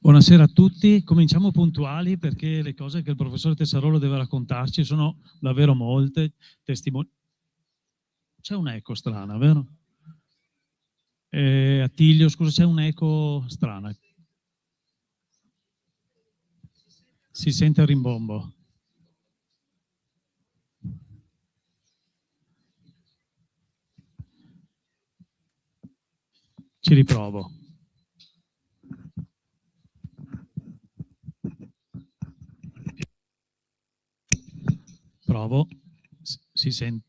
Buonasera a tutti, cominciamo puntuali perché le cose che il professore Tessarolo deve raccontarci sono davvero molte. C'è un'eco strana, vero? Attilio, scusa, c'è un'eco strana. Si sente il rimbombo. Ci riprovo. Provo. Si sente.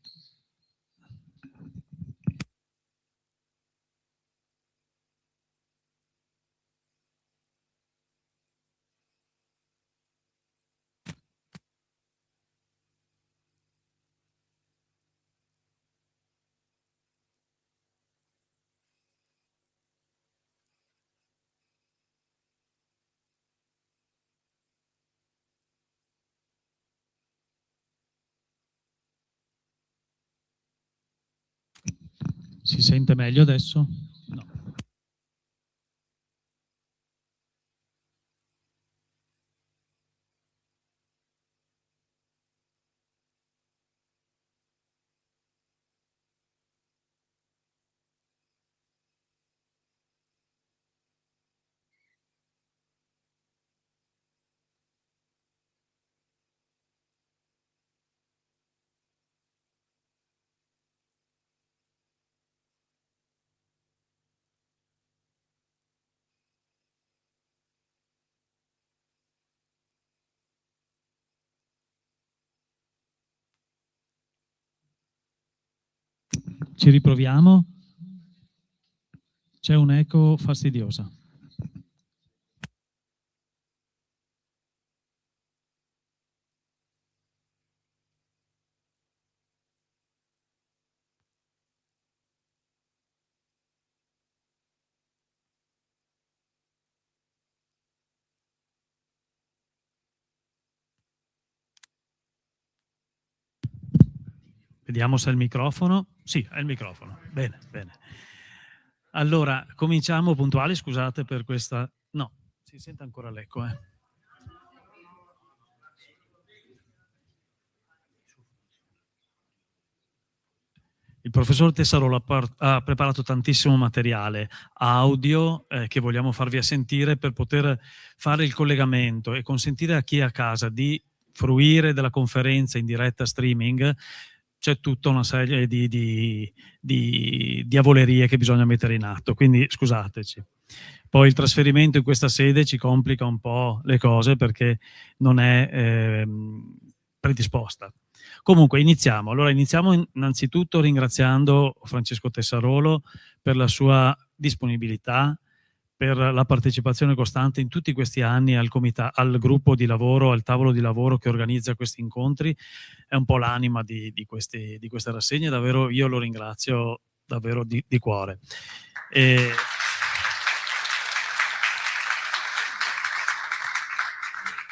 Si sente meglio adesso? No. Ci riproviamo? C'è un'eco fastidiosa. Vediamo se è il microfono. Sì, è il microfono. Bene, bene. Allora, cominciamo puntuali, scusate per questa... No, si sente ancora l'eco, Il professor Tessarolo ha preparato tantissimo materiale audio che vogliamo farvi sentire per poter fare il collegamento e consentire a chi è a casa di fruire della conferenza in diretta streaming. C'è tutta una serie di diavolerie che bisogna mettere in atto, quindi scusateci. Poi il trasferimento in questa sede ci complica un po' le cose perché non è predisposta. Comunque iniziamo. Allora iniziamo innanzitutto ringraziando Francesco Tessarolo per la sua disponibilità, per la partecipazione costante in tutti questi anni al gruppo di lavoro, al tavolo di lavoro che organizza questi incontri. È un po' l'anima di queste rassegne, davvero io lo ringrazio davvero di cuore. E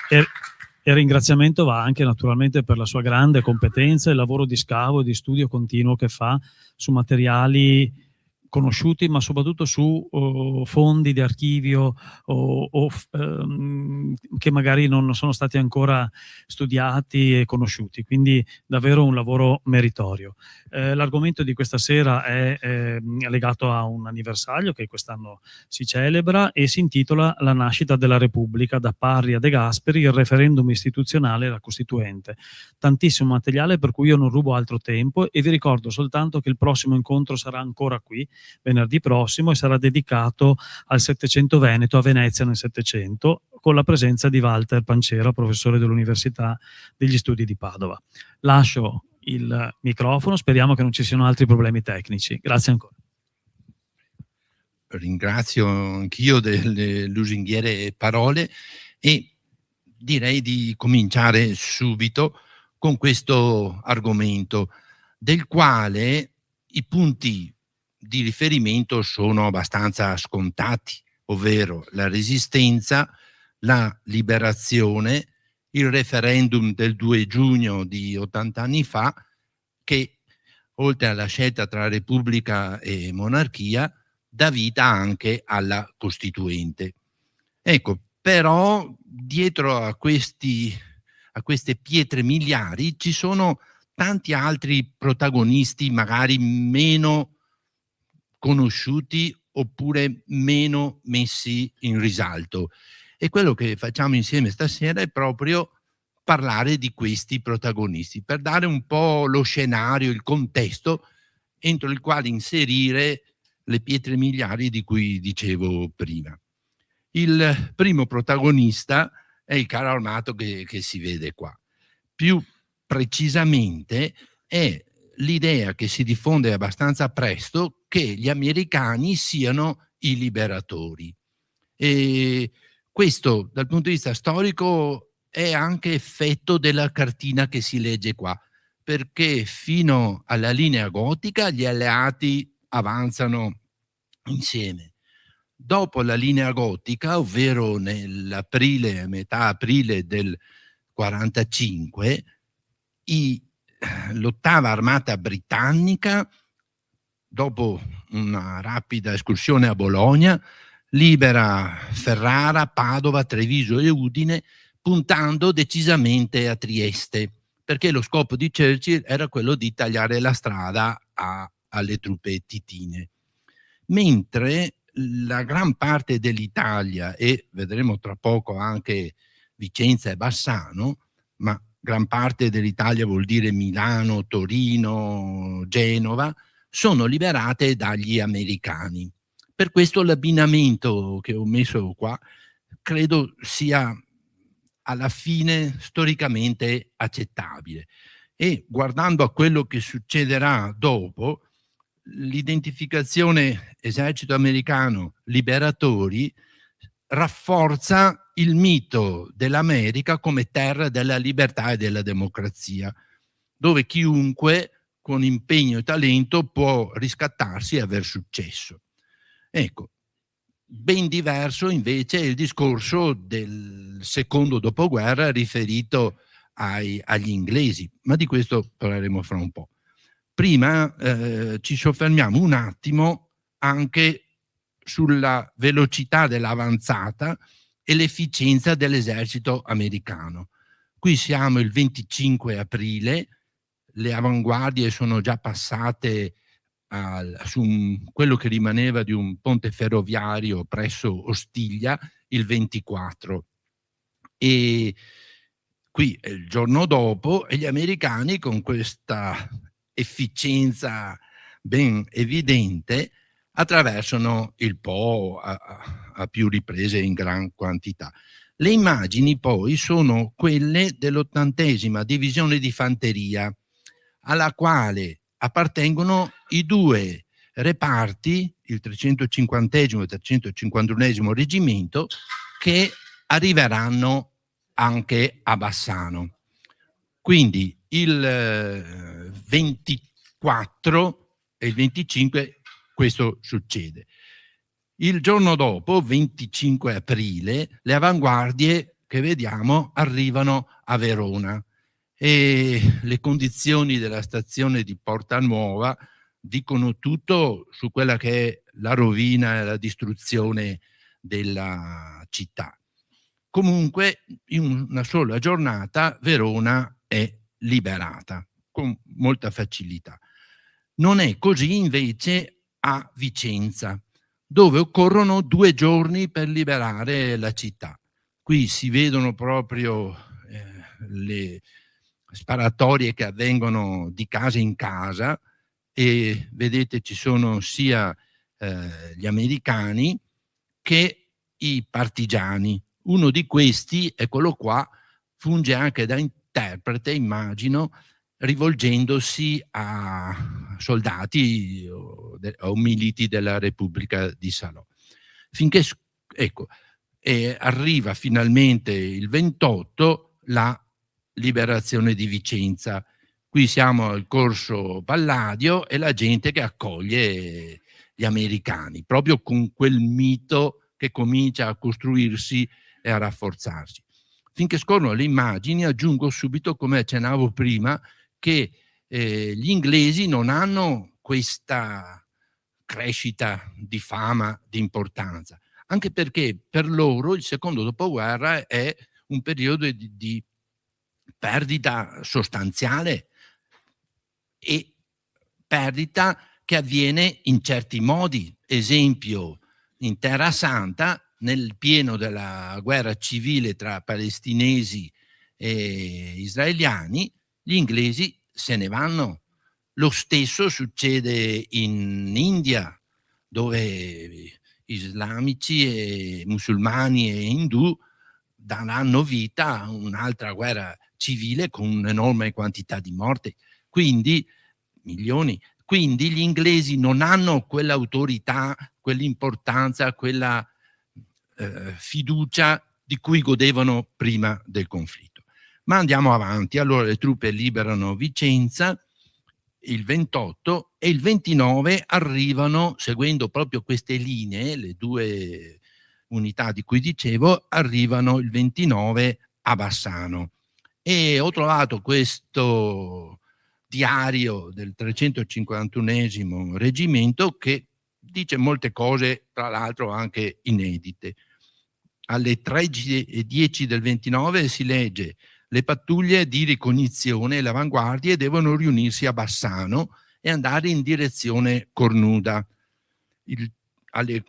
il ringraziamento va anche naturalmente per la sua grande competenza e il lavoro di scavo e di studio continuo che fa su materiali conosciuti, ma soprattutto su fondi di archivio che magari non sono stati ancora studiati e conosciuti, quindi davvero un lavoro meritorio. L'argomento di questa sera è legato a un anniversario che quest'anno si celebra e si intitola La nascita della Repubblica da Parri a De Gasperi, il referendum istituzionale e la Costituente. Tantissimo materiale per cui io non rubo altro tempo e vi ricordo soltanto che il prossimo incontro sarà ancora qui, venerdì prossimo, e sarà dedicato al Settecento Veneto a Venezia nel Settecento, con la presenza di Walter Pancera, professore dell'Università degli Studi di Padova. Lascio il microfono, speriamo che non ci siano altri problemi tecnici. Grazie ancora. Ringrazio anch'io delle lusinghiere parole e direi di cominciare subito con questo argomento, del quale i punti di riferimento sono abbastanza scontati, ovvero la resistenza, la liberazione, il referendum del 2 giugno di 80 anni fa, che oltre alla scelta tra Repubblica e monarchia dà vita anche alla Costituente. Ecco, però dietro a queste pietre miliari ci sono tanti altri protagonisti magari meno conosciuti oppure meno messi in risalto. E quello che facciamo insieme stasera è proprio parlare di questi protagonisti, per dare un po' lo scenario, il contesto entro il quale inserire le pietre miliari di cui dicevo prima. Il primo protagonista è il carro armato che si vede qua. Più precisamente è l'idea che si diffonde abbastanza presto che gli americani siano i liberatori. E questo dal punto di vista storico è anche effetto della cartina che si legge qua, perché fino alla linea gotica gli alleati avanzano insieme. Dopo la linea gotica, ovvero metà aprile del 45, l'ottava armata britannica, dopo una rapida escursione a Bologna, libera Ferrara, Padova, Treviso e Udine, puntando decisamente a Trieste, perché lo scopo di Churchill era quello di tagliare la strada alle truppe titine. Mentre la gran parte dell'Italia, e vedremo tra poco anche Vicenza e Bassano, ma gran parte dell'Italia vuol dire Milano, Torino, Genova, sono liberate dagli americani. Per questo l'abbinamento che ho messo qua credo sia alla fine storicamente accettabile. E guardando a quello che succederà dopo, l'identificazione esercito americano liberatori rafforza il mito dell'America come terra della libertà e della democrazia, dove chiunque con impegno e talento può riscattarsi e aver successo. Ecco, ben diverso invece è il discorso del secondo dopoguerra riferito agli inglesi, ma di questo parleremo fra un po'. Prima ci soffermiamo un attimo anche sulla velocità dell'avanzata e l'efficienza dell'esercito americano. Qui siamo il 25 aprile, le avanguardie sono già passate su quello che rimaneva di un ponte ferroviario presso Ostiglia il 24. E qui è il giorno dopo e gli americani, con questa efficienza ben evidente, attraversano il Po a più riprese in gran quantità. Le immagini poi sono quelle dell'80ª divisione di fanteria, alla quale appartengono i due reparti, il 350° e il 351° reggimento, che arriveranno anche a Bassano. Quindi il 24 e il 25 questo succede. Il giorno dopo, 25 aprile, le avanguardie che vediamo arrivano a Verona e le condizioni della stazione di Porta Nuova dicono tutto su quella che è la rovina e la distruzione della città. Comunque, in una sola giornata Verona è liberata con molta facilità. Non è così invece a Vicenza, dove occorrono 2 giorni per liberare la città. Qui si vedono proprio le sparatorie che avvengono di casa in casa e vedete ci sono sia gli americani che i partigiani. Uno di questi, eccolo qua, funge anche da interprete, immagino, rivolgendosi a soldati o militi della Repubblica di Salò. Finché, ecco, arriva finalmente il 28 la liberazione di Vicenza. Qui siamo al corso Palladio e la gente che accoglie gli americani, proprio con quel mito che comincia a costruirsi e a rafforzarsi. Finché scorrono le immagini, aggiungo subito, come accennavo prima, che gli inglesi non hanno questa crescita di fama, di importanza, anche perché per loro il secondo dopoguerra è un periodo di perdita sostanziale e perdita che avviene in certi modi. Esempio, in Terra Santa, nel pieno della guerra civile tra palestinesi e israeliani, gli inglesi se ne vanno. Lo stesso succede in India, dove islamici e musulmani e indù daranno vita a un'altra guerra civile con un'enorme quantità di morti. Quindi milioni. Quindi gli inglesi non hanno quell'autorità, quell'importanza, quella fiducia di cui godevano prima del conflitto. Ma andiamo avanti. Allora le truppe liberano Vicenza il 28 e il 29 arrivano, seguendo proprio queste linee, le due unità di cui dicevo, arrivano il 29 a Bassano. E ho trovato questo diario del 351esimo reggimento che dice molte cose, tra l'altro anche inedite. Alle 13:10 del 29 si legge: le pattuglie di ricognizione e le avanguardie devono riunirsi a Bassano e andare in direzione Cornuda. Alle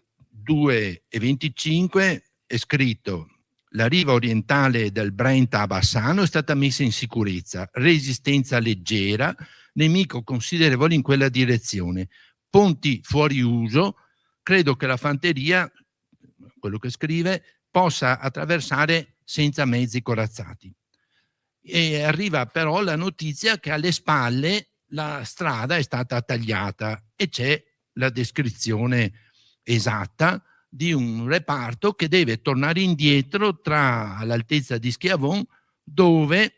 2:25 è scritto: la riva orientale del Brenta a Bassano è stata messa in sicurezza, resistenza leggera, nemico considerevole in quella direzione, ponti fuori uso, credo che la fanteria, quello che scrive, possa attraversare senza mezzi corazzati. E arriva però la notizia che alle spalle la strada è stata tagliata e c'è la descrizione esatta di un reparto che deve tornare indietro all'altezza di Schiavon, dove,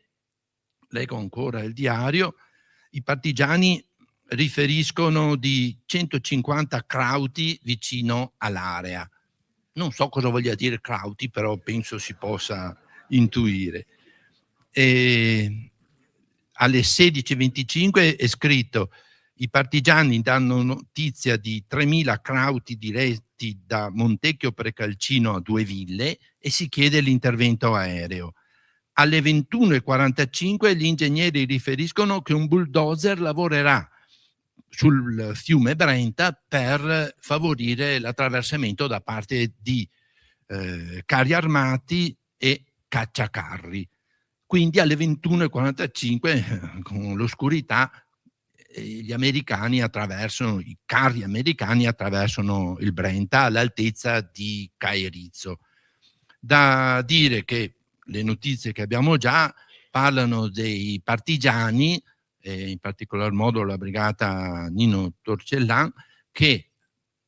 leggo ancora il diario, i partigiani riferiscono di 150 crauti vicino all'area. Non so cosa voglia dire crauti, però penso si possa intuire. E alle 16:25 è scritto: i partigiani danno notizia di 3.000 crauti diretti da Montecchio Precalcino a Due Ville e si chiede l'intervento aereo. Alle 21:45 gli ingegneri riferiscono che un bulldozer lavorerà sul fiume Brenta per favorire l'attraversamento da parte di carri armati e cacciacarri. Quindi alle 21:45, con l'oscurità, i carri americani attraversano il Brenta all'altezza di Caerizzo. Da dire che le notizie che abbiamo già parlano dei partigiani, in particolar modo la brigata Nino Torcellan, che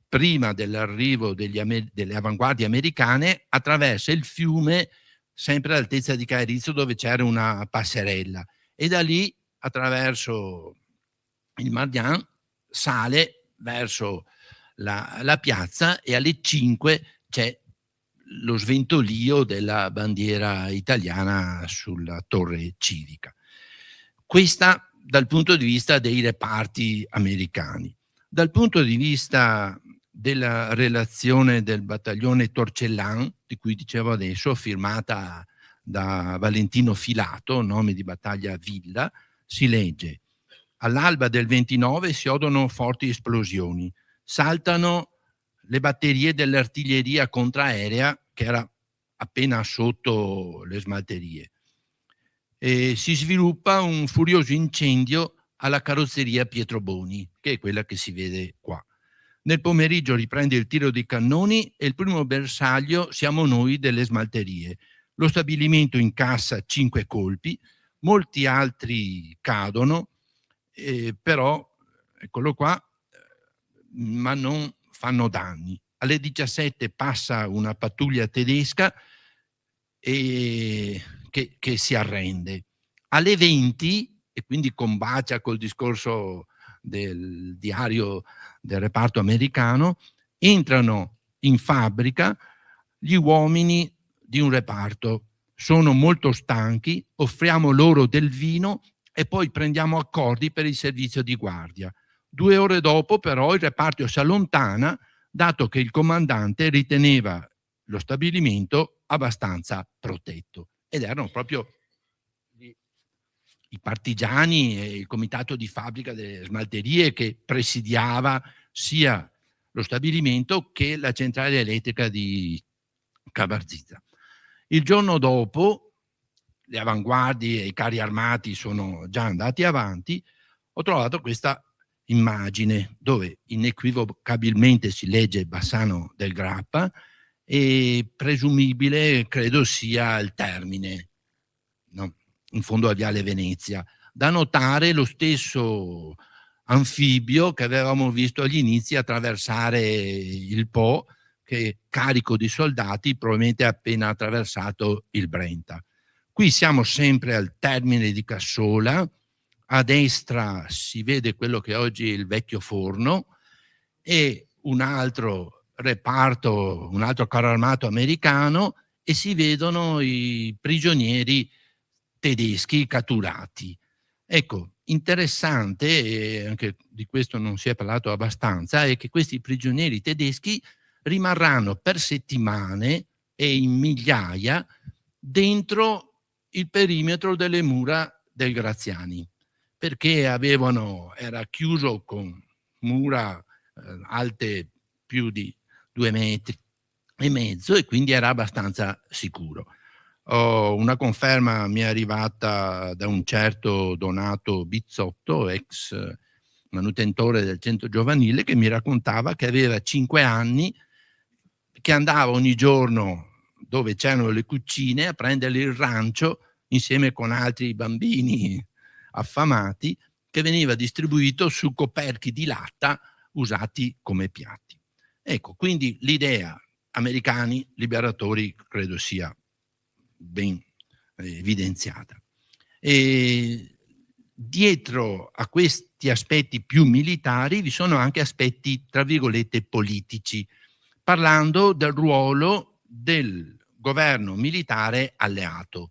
prima dell'arrivo delle avanguardie americane attraversa il fiume sempre all'altezza di Caerizzo, dove c'era una passerella, e da lì attraverso il Mardian sale verso la piazza e alle 5 c'è lo sventolio della bandiera italiana sulla torre civica. Questa dal punto di vista dei reparti americani. Dal punto di vista della relazione del battaglione Torcellan, di cui dicevo adesso, firmata da Valentino Filato, nome di battaglia Villa, si legge: all'alba del 29 si odono forti esplosioni, saltano le batterie dell'artiglieria contraerea che era appena sotto le smalterie e si sviluppa un furioso incendio alla carrozzeria Pietro Boni, che è quella che si vede qua. Nel pomeriggio riprende il tiro dei cannoni e il primo bersaglio siamo noi delle smalterie. Lo stabilimento incassa 5 colpi, molti altri cadono, però, eccolo qua, ma non fanno danni. Alle 17 passa una pattuglia tedesca che si arrende. Alle 20, e quindi combacia col discorso del diario del reparto americano, entrano in fabbrica gli uomini di un reparto, sono molto stanchi, offriamo loro del vino e poi prendiamo accordi per il servizio di guardia. 2 ore dopo però il reparto si allontana dato che il comandante riteneva lo stabilimento abbastanza protetto, ed erano proprio i partigiani e il comitato di fabbrica delle smalterie che presidiava sia lo stabilimento che la centrale elettrica di Cabarzizza. Il giorno dopo, le avanguardie e i carri armati sono già andati avanti, ho trovato questa immagine dove inequivocabilmente si legge Bassano del Grappa e presumibile credo sia il termine, no? In fondo a Viale Venezia. Da notare lo stesso anfibio che avevamo visto agli inizi attraversare il Po, che carico di soldati probabilmente ha appena attraversato il Brenta. Qui siamo sempre al termine di Cassola, a destra si vede quello che oggi è il vecchio forno e un altro reparto, un altro carro armato americano, e si vedono i prigionieri tedeschi catturati. Ecco, interessante, e anche di questo non si è parlato abbastanza, è che questi prigionieri tedeschi rimarranno per settimane e in migliaia dentro il perimetro delle mura del Graziani, perché era chiuso con mura alte più di 2,5 metri e quindi era abbastanza sicuro. Una conferma mi è arrivata da un certo Donato Bizzotto, ex manutentore del centro giovanile, che mi raccontava che aveva 5 anni, che andava ogni giorno dove c'erano le cucine a prendere il rancio insieme con altri bambini affamati, che veniva distribuito su coperchi di latta usati come piatti. Ecco, quindi l'idea americani liberatori credo sia ben evidenziata. E dietro a questi aspetti più militari vi sono anche aspetti, tra virgolette, politici, parlando del ruolo del governo militare alleato,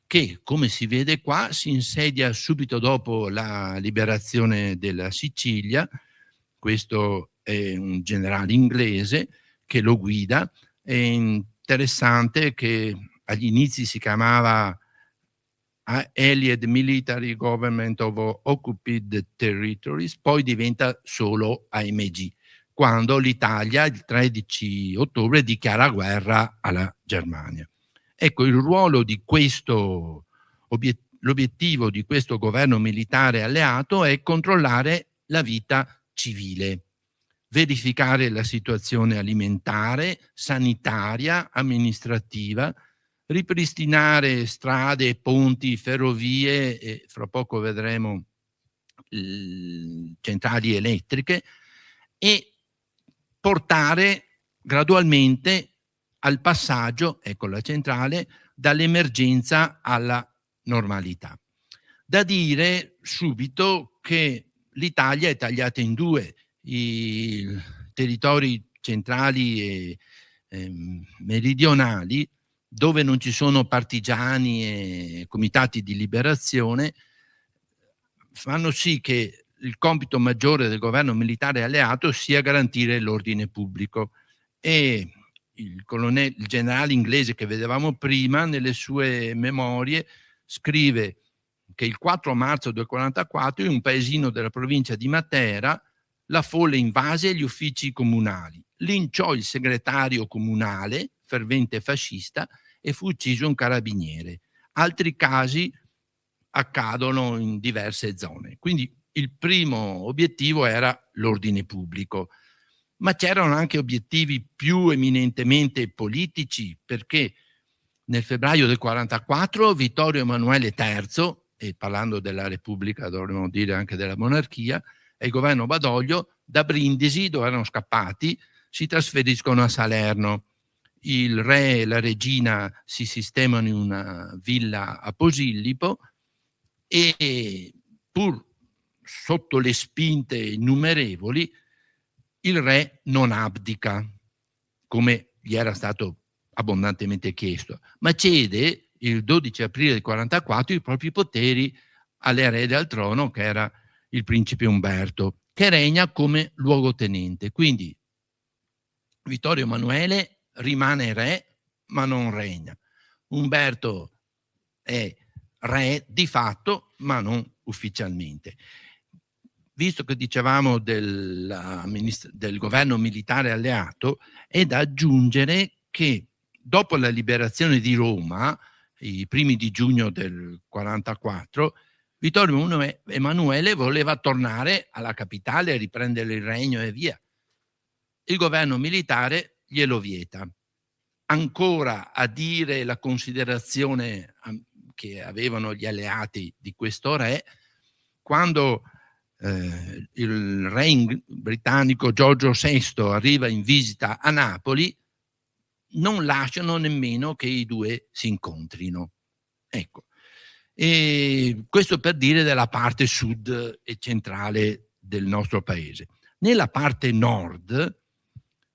che, come si vede qua, si insedia subito dopo la liberazione della Sicilia. Questo è un generale inglese che lo guida. È interessante che agli inizi si chiamava Allied Military Government of Occupied Territories, poi diventa solo AMG, quando l'Italia il 13 ottobre dichiara guerra alla Germania. Ecco, il ruolo di questo, l'obiettivo di questo governo militare alleato è controllare la vita civile, verificare la situazione alimentare, sanitaria, amministrativa, ripristinare strade, ponti, ferrovie e fra poco vedremo centrali elettriche, e portare gradualmente al passaggio, ecco la centrale, dall'emergenza alla normalità. Da dire subito che l'Italia è tagliata in due, i territori centrali e meridionali, dove non ci sono partigiani e comitati di liberazione, fanno sì che il compito maggiore del governo militare alleato sia garantire l'ordine pubblico. E il generale inglese che vedevamo prima, nelle sue memorie, scrive che il 4 marzo del 1944 in un paesino della provincia di Matera la folla invase gli uffici comunali, linciò il segretario comunale, fervente fascista, e fu ucciso un carabiniere. Altri casi accadono in diverse zone. Quindi il primo obiettivo era l'ordine pubblico, ma c'erano anche obiettivi più eminentemente politici, perché nel febbraio del 1944 Vittorio Emanuele III, e parlando della Repubblica dovremmo dire anche della monarchia, e il governo Badoglio da Brindisi, dove erano scappati, si trasferiscono a Salerno. Il re e la regina si sistemano in una villa a Posillipo e, pur sotto le spinte innumerevoli, il re non abdica, come gli era stato abbondantemente chiesto, ma cede il 12 aprile del 1944 i propri poteri all'erede al trono, che era il principe Umberto, che regna come luogotenente. Quindi Vittorio Emanuele rimane re, ma non regna. Umberto è re di fatto, ma non ufficialmente. Visto che dicevamo del governo militare alleato, è da aggiungere che dopo la liberazione di Roma, i primi di giugno del 44, Vittorio Emanuele voleva tornare alla capitale, riprendere il regno e via. Il governo militare glielo vieta. Ancora a dire la considerazione che avevano gli alleati di questo re, quando il re britannico Giorgio VI arriva in visita a Napoli, non lasciano nemmeno che i due si incontrino. Ecco. E questo per dire della parte sud e centrale del nostro paese. Nella parte nord,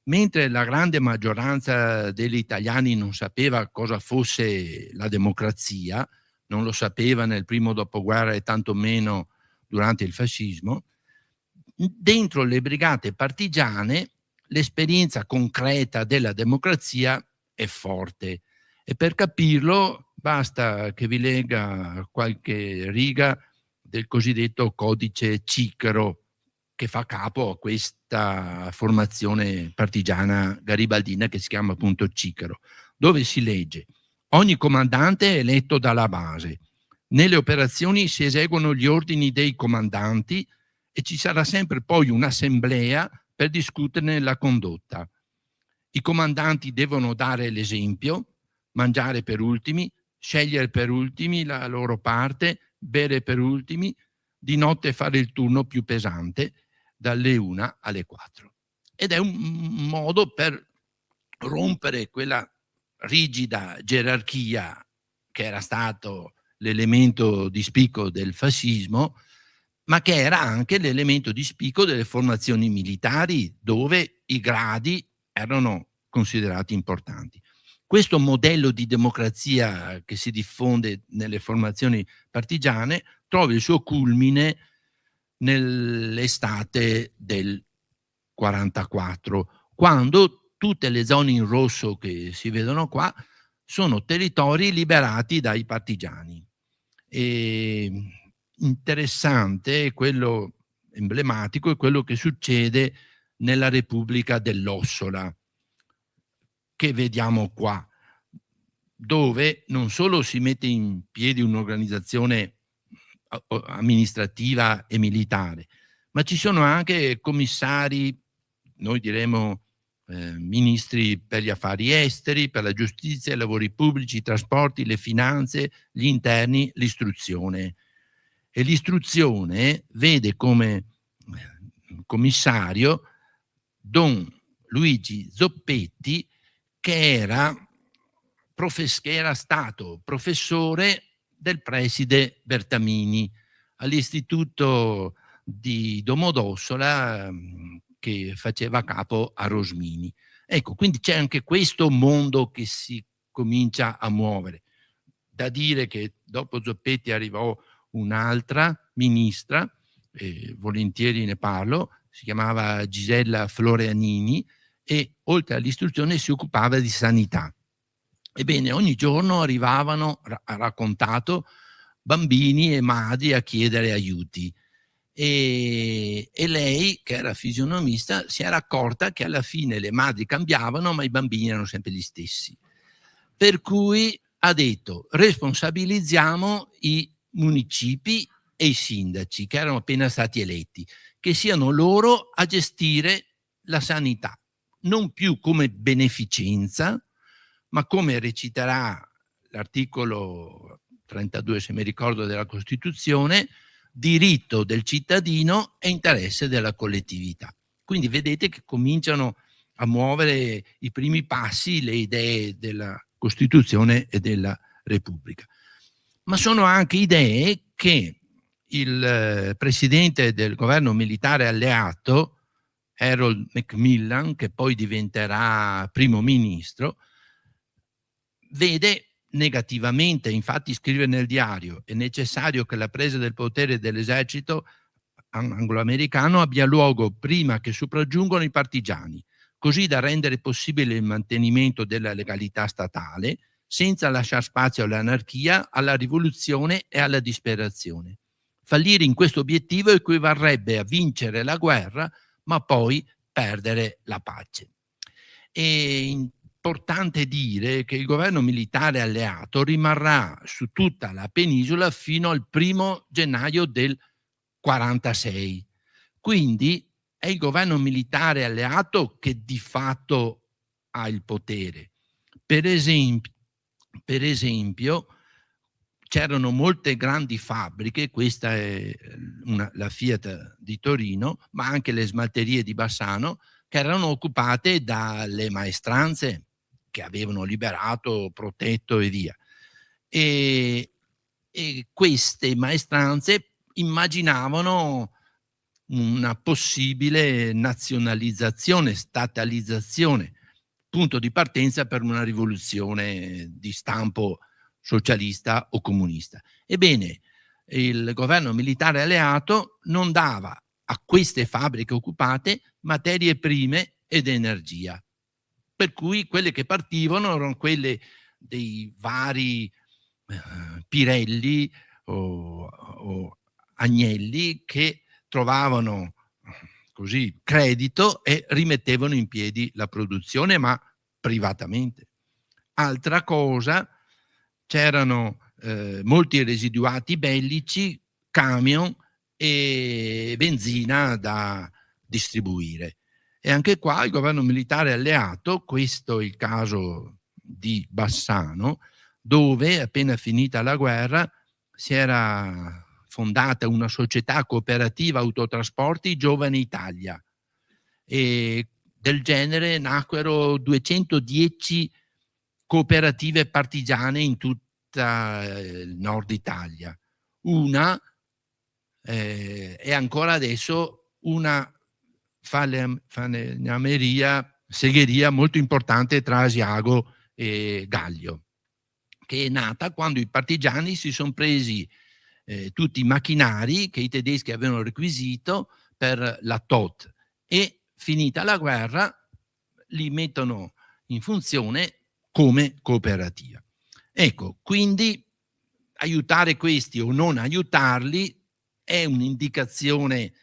mentre la grande maggioranza degli italiani non sapeva cosa fosse la democrazia, non lo sapeva nel primo dopoguerra e tantomeno durante il fascismo, dentro le brigate partigiane l'esperienza concreta della democrazia è forte, e per capirlo basta che vi legga qualche riga del cosiddetto codice Cicero, che fa capo a questa formazione partigiana garibaldina che si chiama appunto Cicero, dove si legge: ogni comandante è eletto dalla base, nelle operazioni si eseguono gli ordini dei comandanti e ci sarà sempre poi un'assemblea per discuterne la condotta. I comandanti devono dare l'esempio, mangiare per ultimi, scegliere per ultimi la loro parte, bere per ultimi, di notte fare il turno più pesante, dalle 1 alle 4. Ed è un modo per rompere quella rigida gerarchia che era stato l'elemento di spicco del fascismo, ma che era anche l'elemento di spicco delle formazioni militari, dove i gradi erano considerati importanti. Questo modello di democrazia che si diffonde nelle formazioni partigiane trova il suo culmine nell'estate del 44, quando tutte le zone in rosso che si vedono qua sono territori liberati dai partigiani. E interessante, quello emblematico, è quello che succede nella Repubblica dell'Ossola, che vediamo qua, dove non solo si mette in piedi un'organizzazione amministrativa e militare, ma ci sono anche commissari, noi diremo ministri per gli affari esteri, per la giustizia, i lavori pubblici, i trasporti, le finanze, gli interni, l'istruzione. E l'istruzione vede come commissario Don Luigi Zoppetti, che era stato professore del preside Bertamini all'istituto di Domodossola, che faceva capo a Rosmini. Ecco, quindi c'è anche questo mondo che si comincia a muovere. Da dire che dopo Zoppetti arrivò un'altra ministra, volentieri ne parlo, si chiamava Gisella Florianini, e oltre all'istruzione si occupava di sanità. Ebbene, ogni giorno arrivavano, ha raccontato, bambini e madri a chiedere aiuti. E lei, che era fisionomista, si era accorta che alla fine le madri cambiavano, ma i bambini erano sempre gli stessi. Per cui ha detto: responsabilizziamo i municipi e i sindaci che erano appena stati eletti, che siano loro a gestire la sanità, non più come beneficenza, ma come reciterà l'articolo 32, se mi ricordo, della Costituzione, diritto del cittadino e interesse della collettività. Quindi vedete che cominciano a muovere i primi passi le idee della Costituzione e della Repubblica. Ma sono anche idee che il presidente del governo militare alleato, Harold Macmillan, che poi diventerà primo ministro, vede negativamente. Infatti scrive nel diario: è necessario che la presa del potere dell'esercito anglo-americano abbia luogo prima che sopraggiungano i partigiani. così da rendere possibile il mantenimento della legalità statale, senza lasciare spazio all'anarchia, alla rivoluzione e alla disperazione. Fallire in questo obiettivo equivarrebbe a vincere la guerra, ma poi perdere la pace. È importante dire che il governo militare alleato rimarrà su tutta la penisola fino al 1° gennaio del 46. Quindi è il governo militare alleato che di fatto ha il potere. Per esempio, c'erano molte grandi fabbriche, questa è la Fiat di Torino, ma anche le smalterie di Bassano, che erano occupate dalle maestranze che avevano liberato, protetto e via. E queste maestranze immaginavano una possibile nazionalizzazione, statalizzazione, punto di partenza per una rivoluzione di stampo socialista o comunista. Ebbene, il governo militare alleato non dava a queste fabbriche occupate materie prime ed energia, per cui quelle che partivano erano quelle dei vari Pirelli o Agnelli che trovavano così credito e rimettevano in piedi la produzione, ma privatamente. Altra cosa, c'erano molti residuati bellici, camion e benzina da distribuire. E anche qua il governo militare alleato, questo è il caso di Bassano, dove appena finita la guerra si era fondata una società cooperativa autotrasporti Giovane Italia, e del genere nacquero 210 cooperative partigiane in tutta il nord Italia. Una è ancora adesso una falegnameria, segheria molto importante tra Asiago e Gaglio, che è nata quando i partigiani si sono presi tutti i macchinari che i tedeschi avevano requisito per la TOT e finita la guerra li mettono in funzione come cooperativa. Ecco, quindi aiutare questi o non aiutarli è un'indicazione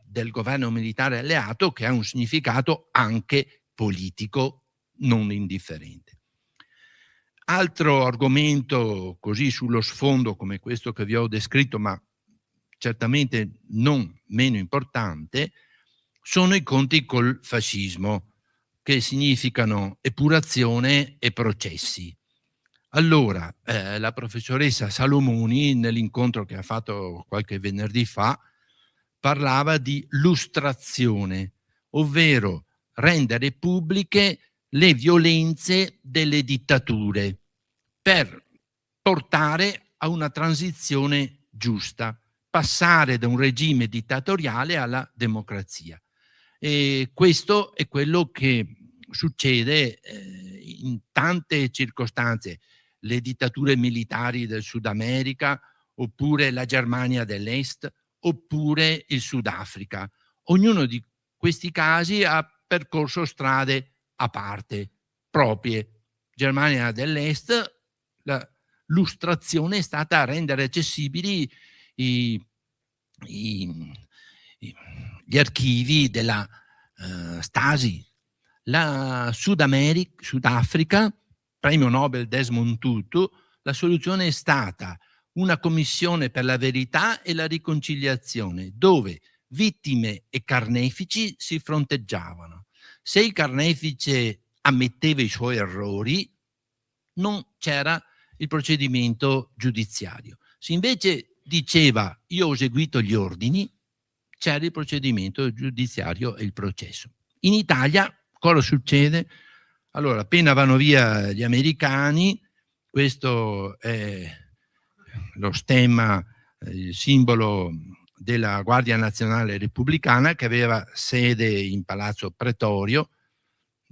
del governo militare alleato che ha un significato anche politico non indifferente. Altro argomento così sullo sfondo come questo che vi ho descritto, ma certamente non meno importante, sono i conti col fascismo, che significano epurazione e processi. Allora, la professoressa Salomoni, nell'incontro che ha fatto qualche venerdì fa, parlava di lustrazione, ovvero rendere pubbliche le violenze delle dittature per portare a una transizione giusta, passare da un regime dittatoriale alla democrazia. E questo è quello che succede in tante circostanze, le dittature militari del Sud America, oppure la Germania dell'Est, oppure il Sudafrica. Ognuno di questi casi ha percorso strade a parte proprie. Germania dell'Est, la lustrazione è stata a rendere accessibili gli archivi della Stasi. La Sudafrica, premio Nobel Desmond Tutu, la soluzione è stata una commissione per la verità e la riconciliazione, dove vittime e carnefici si fronteggiavano. Se il carnefice ammetteva i suoi errori, non c'era il procedimento giudiziario. Se invece diceva io ho eseguito gli ordini, c'era il procedimento giudiziario e il processo. In Italia cosa succede? Allora, appena vanno via gli americani, questo è lo stemma, il simbolo della Guardia Nazionale Repubblicana, che aveva sede in Palazzo Pretorio,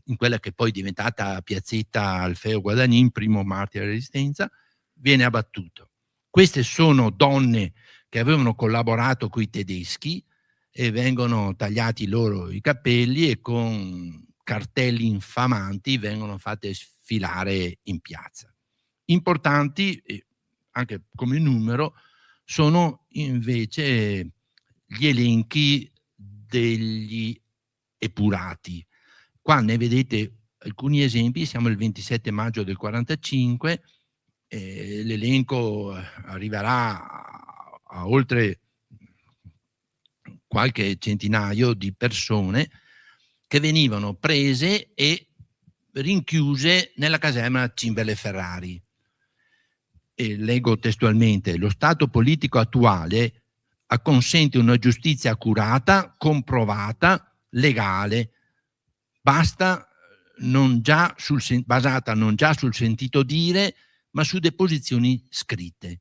in quella che poi è diventata Piazzetta Alfeo Guadagnin, primo martire della Resistenza, viene abbattuto. Queste sono donne che avevano collaborato con i tedeschi e vengono tagliati loro i capelli e con cartelli infamanti vengono fatte sfilare in piazza. Importanti, anche come numero, sono invece gli elenchi degli epurati. Qua ne vedete alcuni esempi, siamo il 27 maggio del 45, l'elenco arriverà a oltre qualche centinaio di persone che venivano prese e rinchiuse nella caserma Cimberle Ferrari. E leggo testualmente: lo stato politico attuale acconsente una giustizia accurata, comprovata, legale, basata non già sul sentito dire, ma su deposizioni scritte.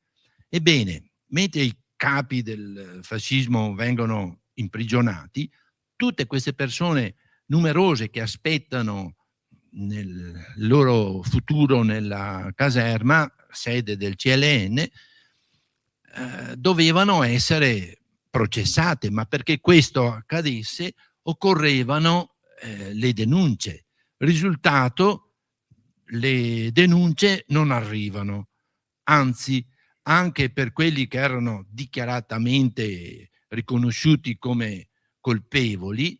Ebbene, mentre i capi del fascismo vengono imprigionati, tutte queste persone numerose che aspettano nel loro futuro nella caserma, sede del CLN, dovevano essere processate, ma perché questo accadesse occorrevano le denunce. Risultato, le denunce non arrivano, anzi, anche per quelli che erano dichiaratamente riconosciuti come colpevoli,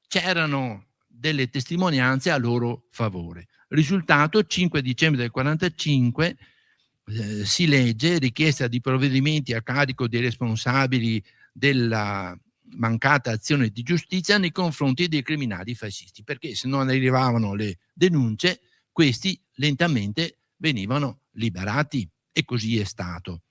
c'erano delle testimonianze a loro favore. Risultato, 5 dicembre del 45 si legge: richiesta di provvedimenti a carico dei responsabili della mancata azione di giustizia nei confronti dei criminali fascisti, perché se non arrivavano le denunce, questi lentamente venivano liberati, e così è stato.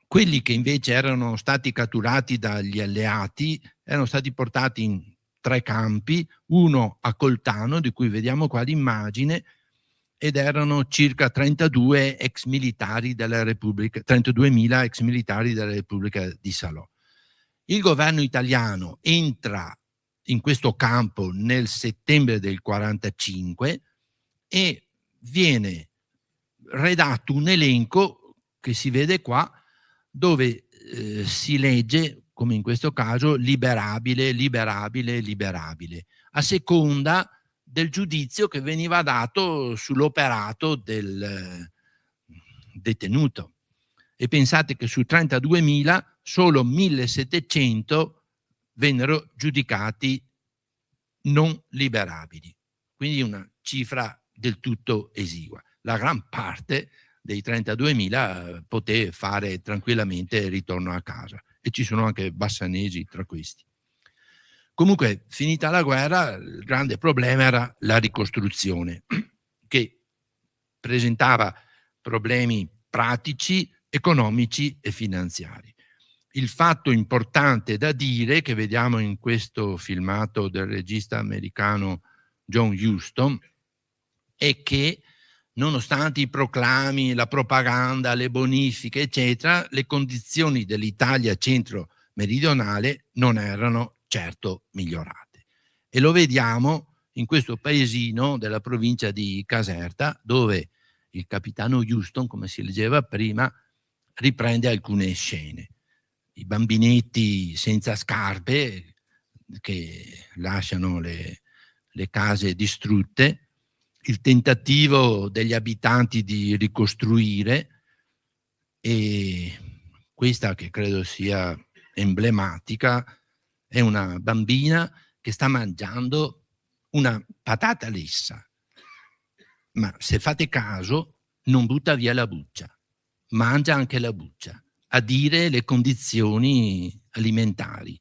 Quelli che invece erano stati catturati dagli alleati erano stati portati in 3 campi, uno a Coltano, di cui vediamo qua l'immagine, ed erano circa 32.000 ex militari della Repubblica di Salò. Il governo italiano entra in questo campo nel settembre del 45 e viene redatto un elenco che si vede qua, dove si legge, come in questo caso, liberabile, liberabile, liberabile, a seconda del giudizio che veniva dato sull'operato del detenuto. E pensate che su 32.000 solo 1.700 vennero giudicati non liberabili, quindi una cifra del tutto esigua. La gran parte dei 32.000 poté fare tranquillamente ritorno a casa, e ci sono anche bassanesi tra questi. Comunque, finita la guerra, il grande problema era la ricostruzione, che presentava problemi pratici, economici e finanziari. Il fatto importante da dire, che vediamo in questo filmato del regista americano John Huston, è che nonostante i proclami, la propaganda, le bonifiche, eccetera, le condizioni dell'Italia centro-meridionale non erano certo migliorate. E lo vediamo in questo paesino della provincia di Caserta, dove il capitano Huston, come si leggeva prima, riprende alcune scene. I bambinetti senza scarpe che lasciano le case distrutte, il tentativo degli abitanti di ricostruire, e questa, che credo sia emblematica, è una bambina che sta mangiando una patata lessa, ma se fate caso non butta via la buccia, mangia anche la buccia, a dire le condizioni alimentari.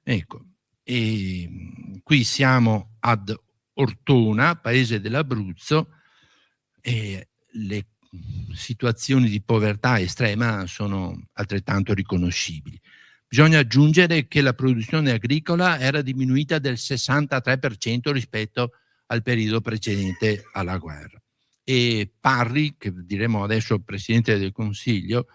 Ecco, e qui siamo ad Ortona, paese dell'Abruzzo, e le situazioni di povertà estrema sono altrettanto riconoscibili. Bisogna aggiungere che la produzione agricola era diminuita del 63% rispetto al periodo precedente alla guerra. E Parri, che diremo adesso Presidente del Consiglio,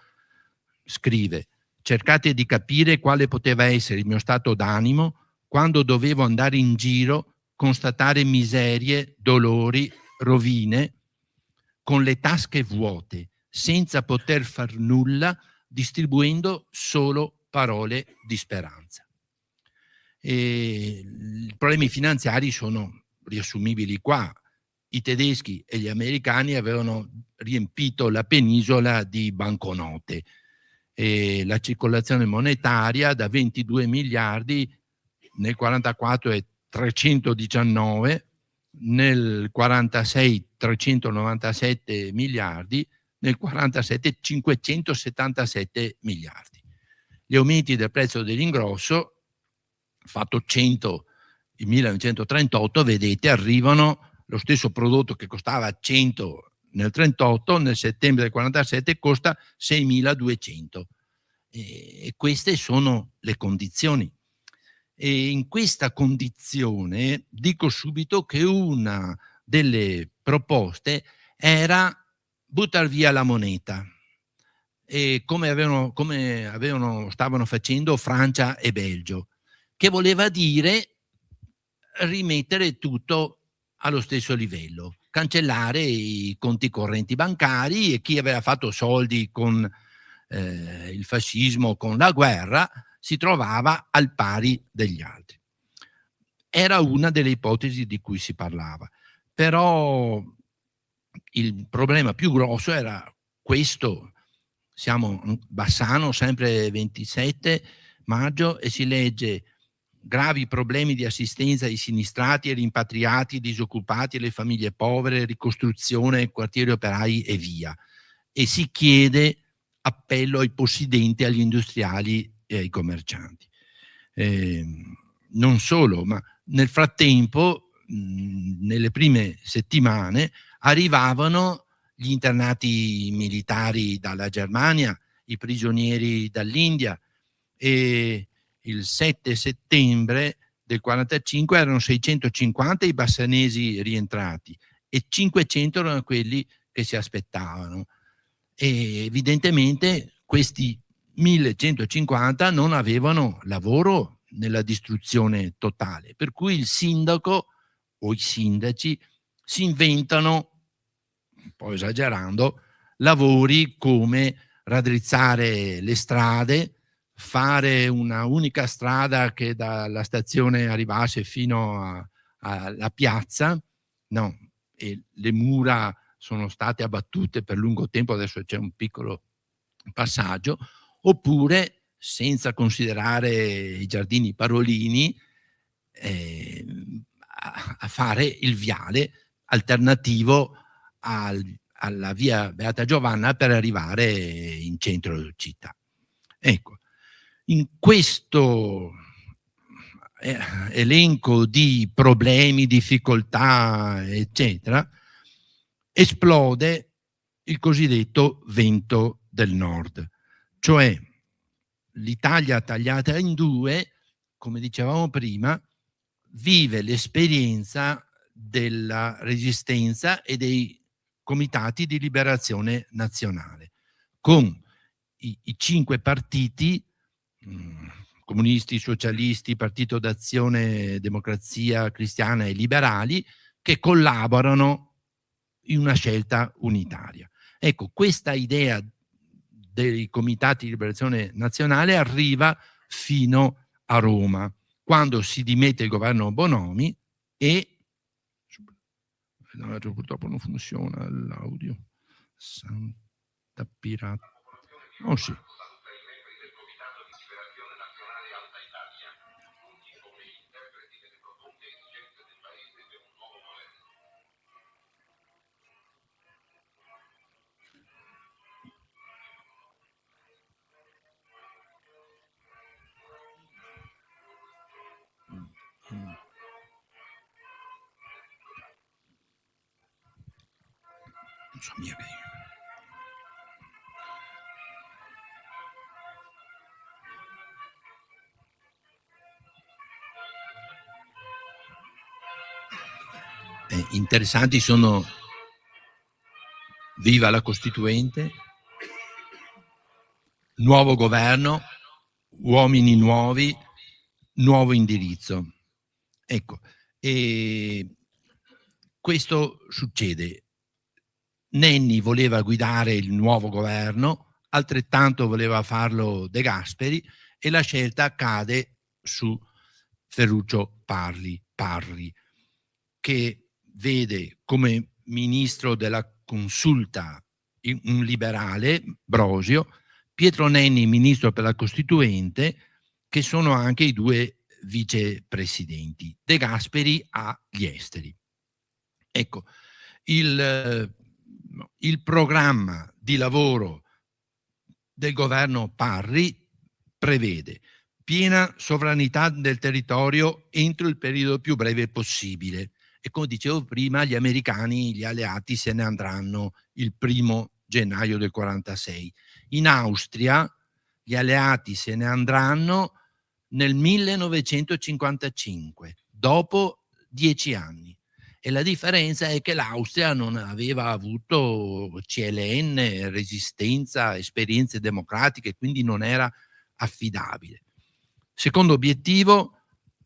scrive: cercate di capire quale poteva essere il mio stato d'animo quando dovevo andare in giro, constatare miserie, dolori, rovine, con le tasche vuote, senza poter far nulla, distribuendo solo parole di speranza. E i problemi finanziari sono riassumibili qua. I tedeschi e gli americani avevano riempito la penisola di banconote e la circolazione monetaria da 22 miliardi nel 1944 è 319, nel 1946 397 miliardi, nel 1947 577 miliardi. Gli aumenti del prezzo dell'ingrosso, fatto 100 nel 1938, vedete, arrivano lo stesso prodotto che costava 100 nel 38, nel settembre del 47 costa 6.200. E queste sono le condizioni. E in questa condizione dico subito che una delle proposte era buttare via la moneta, e come stavano facendo Francia e Belgio, che voleva dire rimettere tutto allo stesso livello, cancellare i conti correnti bancari, e chi aveva fatto soldi con il fascismo, con la guerra, si trovava al pari degli altri. Era una delle ipotesi di cui si parlava, però il problema più grosso era questo. Siamo a Bassano, sempre 27 maggio, e si legge: gravi problemi di assistenza ai sinistrati e rimpatriati, disoccupati e le famiglie povere, ricostruzione, quartieri operai e via. E si chiede appello ai possidenti, agli industriali e ai commercianti. Non solo, ma nel frattempo, nelle prime settimane, arrivavano gli internati militari dalla Germania, i prigionieri dall'India, e il 7 settembre del 45 erano 650 i bassanesi rientrati e 500 erano quelli che si aspettavano. E evidentemente questi 1150 non avevano lavoro nella distruzione totale, per cui il sindaco o i sindaci si inventano, un po' esagerando, lavori come raddrizzare le strade, fare una unica strada che dalla stazione arrivasse fino alla piazza, no, e le mura sono state abbattute per lungo tempo, adesso c'è un piccolo passaggio, oppure, senza considerare i giardini Parolini, a fare il viale alternativo alla via Beata Giovanna per arrivare in centro città. Ecco, in questo elenco di problemi, difficoltà, eccetera, esplode il cosiddetto vento del nord, cioè l'Italia tagliata in due, come dicevamo prima, vive l'esperienza della resistenza e dei comitati di liberazione nazionale, con i 5 partiti, comunisti, socialisti, Partito d'Azione, Democrazia Cristiana e Liberali, che collaborano in una scelta unitaria. Ecco, questa idea dei comitati di liberazione nazionale arriva fino a Roma, quando si dimette il governo Bonomi e purtroppo non funziona l'audio. Santa pirata. Oh sì. Non so mica. Interessanti sono viva la Costituente, nuovo governo, uomini nuovi, nuovo indirizzo. Ecco, e questo succede. Nenni voleva guidare il nuovo governo, altrettanto voleva farlo De Gasperi, e la scelta cade su Ferruccio Parri, che vede come ministro della consulta un liberale, Brosio, Pietro Nenni ministro per la Costituente, che sono anche i due vicepresidenti, De Gasperi agli esteri. Ecco, il programma di lavoro del governo Parri prevede piena sovranità del territorio entro il periodo più breve possibile. E come dicevo prima, gli americani, gli alleati, se ne andranno il 1° gennaio del 46. In Austria gli alleati se ne andranno nel 1955, dopo 10 anni. E la differenza è che l'Austria non aveva avuto CLN, resistenza, esperienze democratiche, quindi non era affidabile. Secondo obiettivo,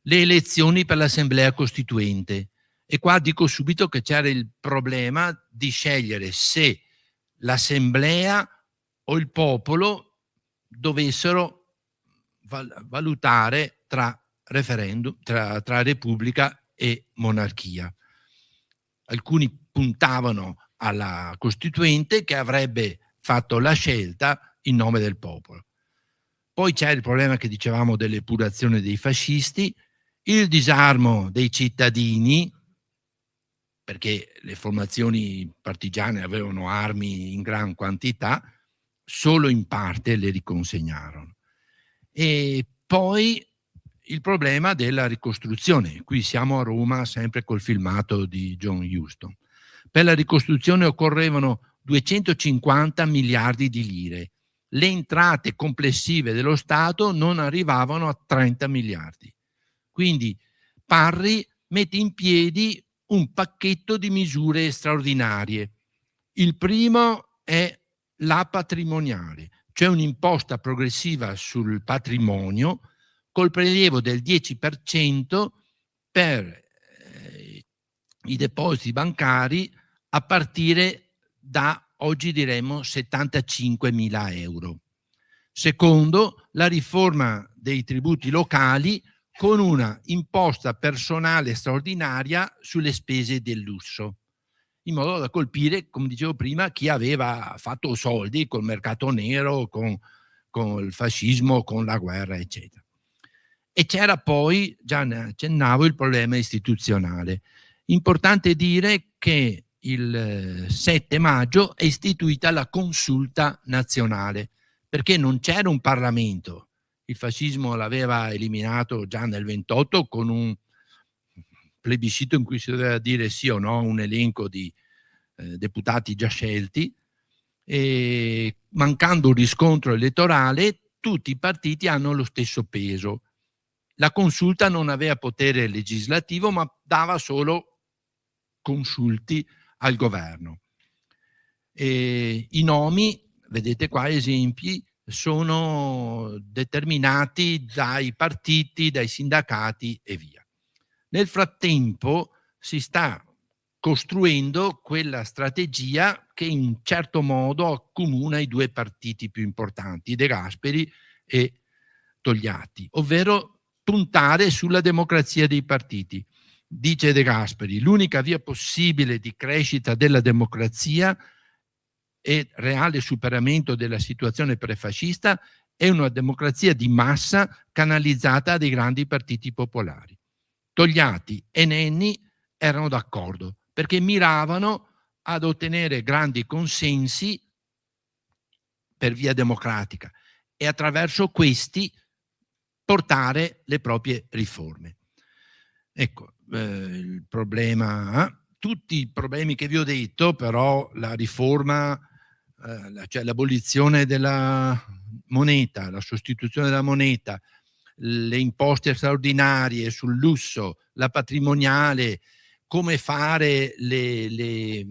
le elezioni per l'Assemblea Costituente. E qua dico subito che c'era il problema di scegliere se l'Assemblea o il popolo dovessero valutare tra referendum, tra Repubblica e monarchia. Alcuni puntavano alla Costituente, che avrebbe fatto la scelta in nome del popolo. Poi c'è il problema che dicevamo dell'epurazione dei fascisti, il disarmo dei cittadini, perché le formazioni partigiane avevano armi in gran quantità, solo in parte le riconsegnarono. E poi il problema della ricostruzione. Qui siamo a Roma, sempre col filmato di John Huston. Per la ricostruzione occorrevano 250 miliardi di lire. Le entrate complessive dello Stato non arrivavano a 30 miliardi. Quindi Parri mette in piedi un pacchetto di misure straordinarie. Il primo è la patrimoniale, cioè un'imposta progressiva sul patrimonio col prelievo del 10% per i depositi bancari a partire da, oggi diremmo, 75.000 euro. Secondo, la riforma dei tributi locali con una imposta personale straordinaria sulle spese del lusso, in modo da colpire, come dicevo prima, chi aveva fatto soldi col mercato nero, con il fascismo, con la guerra, eccetera. E c'era poi, già ne accennavo, il problema istituzionale. Importante dire che il 7 maggio è istituita la consulta nazionale, perché non c'era un Parlamento. Il fascismo l'aveva eliminato già nel 28 con un plebiscito in cui si doveva dire sì o no a un elenco di deputati già scelti, e mancando un riscontro elettorale tutti i partiti hanno lo stesso peso. La consulta non aveva potere legislativo, ma dava solo consulti al governo. E i nomi, vedete qua esempi, sono determinati dai partiti, dai sindacati e via. Nel frattempo si sta costruendo quella strategia che in un certo modo accomuna i due partiti più importanti, De Gasperi e Togliatti, ovvero puntare sulla democrazia dei partiti. Dice De Gasperi, l'unica via possibile di crescita della democrazia e reale superamento della situazione prefascista è una democrazia di massa canalizzata dai grandi partiti popolari. Togliatti e Nenni erano d'accordo perché miravano ad ottenere grandi consensi per via democratica e attraverso questi portare le proprie riforme. Ecco, il problema, tutti i problemi che vi ho detto, però la riforma, cioè l'abolizione della moneta, la sostituzione della moneta, le imposte straordinarie sul lusso, la patrimoniale, come fare le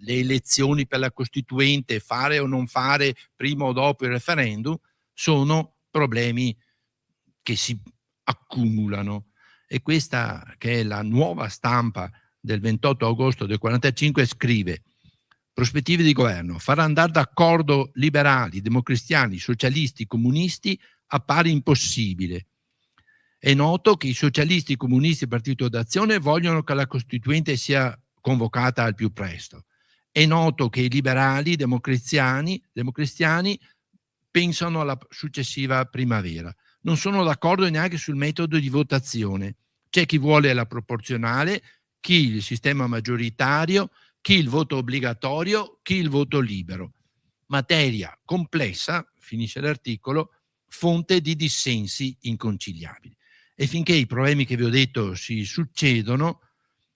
elezioni per la Costituente, fare o non fare prima o dopo il referendum, sono problemi che si accumulano. E questa, che è la nuova stampa del 28 agosto del 45, scrive: prospettive di governo, far andare d'accordo liberali, democristiani, socialisti, comunisti appare impossibile. È noto che i socialisti, i comunisti e il Partito d'Azione vogliono che la Costituente sia convocata al più presto. È noto che i liberali democristiani pensano alla successiva primavera. Non sono d'accordo neanche sul metodo di votazione. C'è chi vuole la proporzionale, chi il sistema maggioritario, chi il voto obbligatorio, chi il voto libero. Materia complessa, finisce l'articolo, fonte di dissensi inconciliabili. E finché i problemi che vi ho detto si succedono,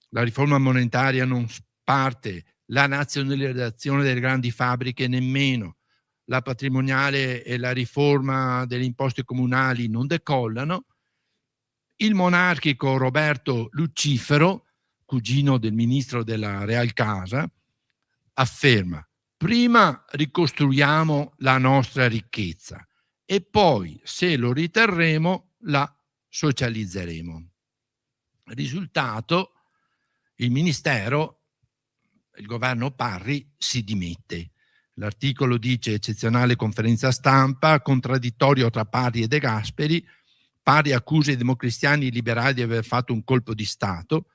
la riforma monetaria non parte, la nazionalizzazione delle grandi fabbriche nemmeno, la patrimoniale e la riforma delle imposte comunali non decollano, il monarchico Roberto Lucifero, cugino del ministro della Real Casa, afferma: prima ricostruiamo la nostra ricchezza e poi, se lo riterremo, la socializzeremo. Risultato, il ministero, il governo Parri, si dimette. L'articolo dice: eccezionale conferenza stampa, contraddittorio tra Parri e De Gasperi. Parri accusa i democristiani liberali di aver fatto un colpo di Stato.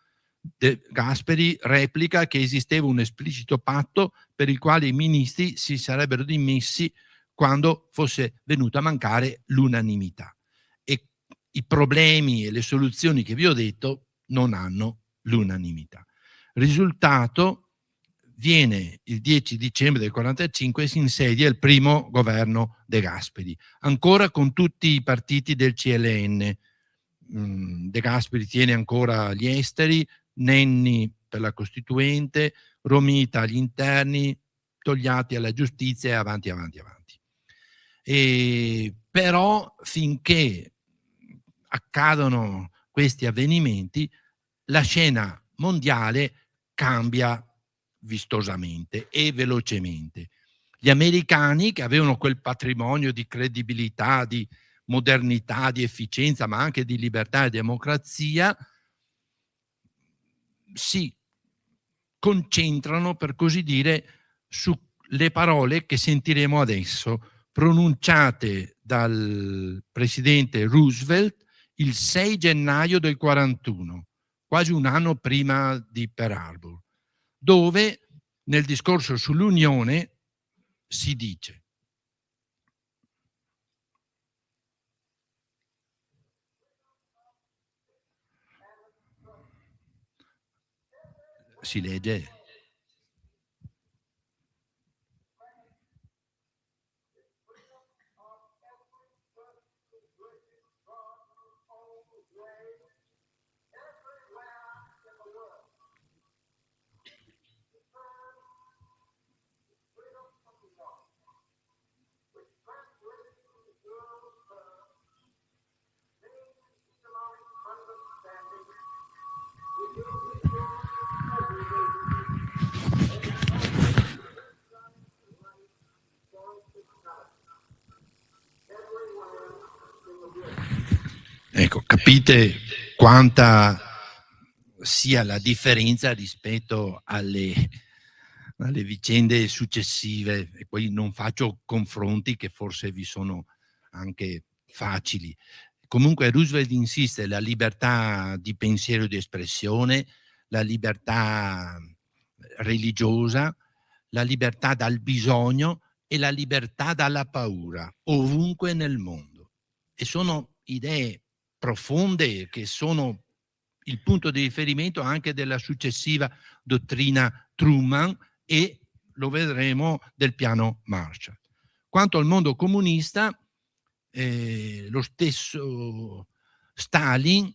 De Gasperi replica che esisteva un esplicito patto per il quale i ministri si sarebbero dimessi quando fosse venuta a mancare l'unanimità. E i problemi e le soluzioni che vi ho detto non hanno l'unanimità. Risultato: viene il 10 dicembre del 1945 e si insedia il primo governo De Gasperi, ancora con tutti i partiti del CLN. De Gasperi tiene ancora gli esteri, Nenni per la Costituente, Romita agli interni, Togliatti alla giustizia e avanti. Però finché accadono questi avvenimenti, la scena mondiale cambia vistosamente e velocemente. Gli americani, che avevano quel patrimonio di credibilità, di modernità, di efficienza, ma anche di libertà e democrazia, si concentrano, per così dire, sulle parole che sentiremo adesso, pronunciate dal presidente Roosevelt il 6 gennaio del 1941, quasi un anno prima di Pearl Harbor, dove nel discorso sull'Unione si dice: si legge. Ecco, capite quanta sia la differenza rispetto alle vicende successive, e poi non faccio confronti che forse vi sono anche facili. Comunque Roosevelt insiste: la libertà di pensiero e di espressione, la libertà religiosa, la libertà dal bisogno e la libertà dalla paura, ovunque nel mondo. E sono idee profonde che sono il punto di riferimento anche della successiva dottrina Truman e, lo vedremo, del piano Marshall. Quanto al mondo comunista, lo stesso Stalin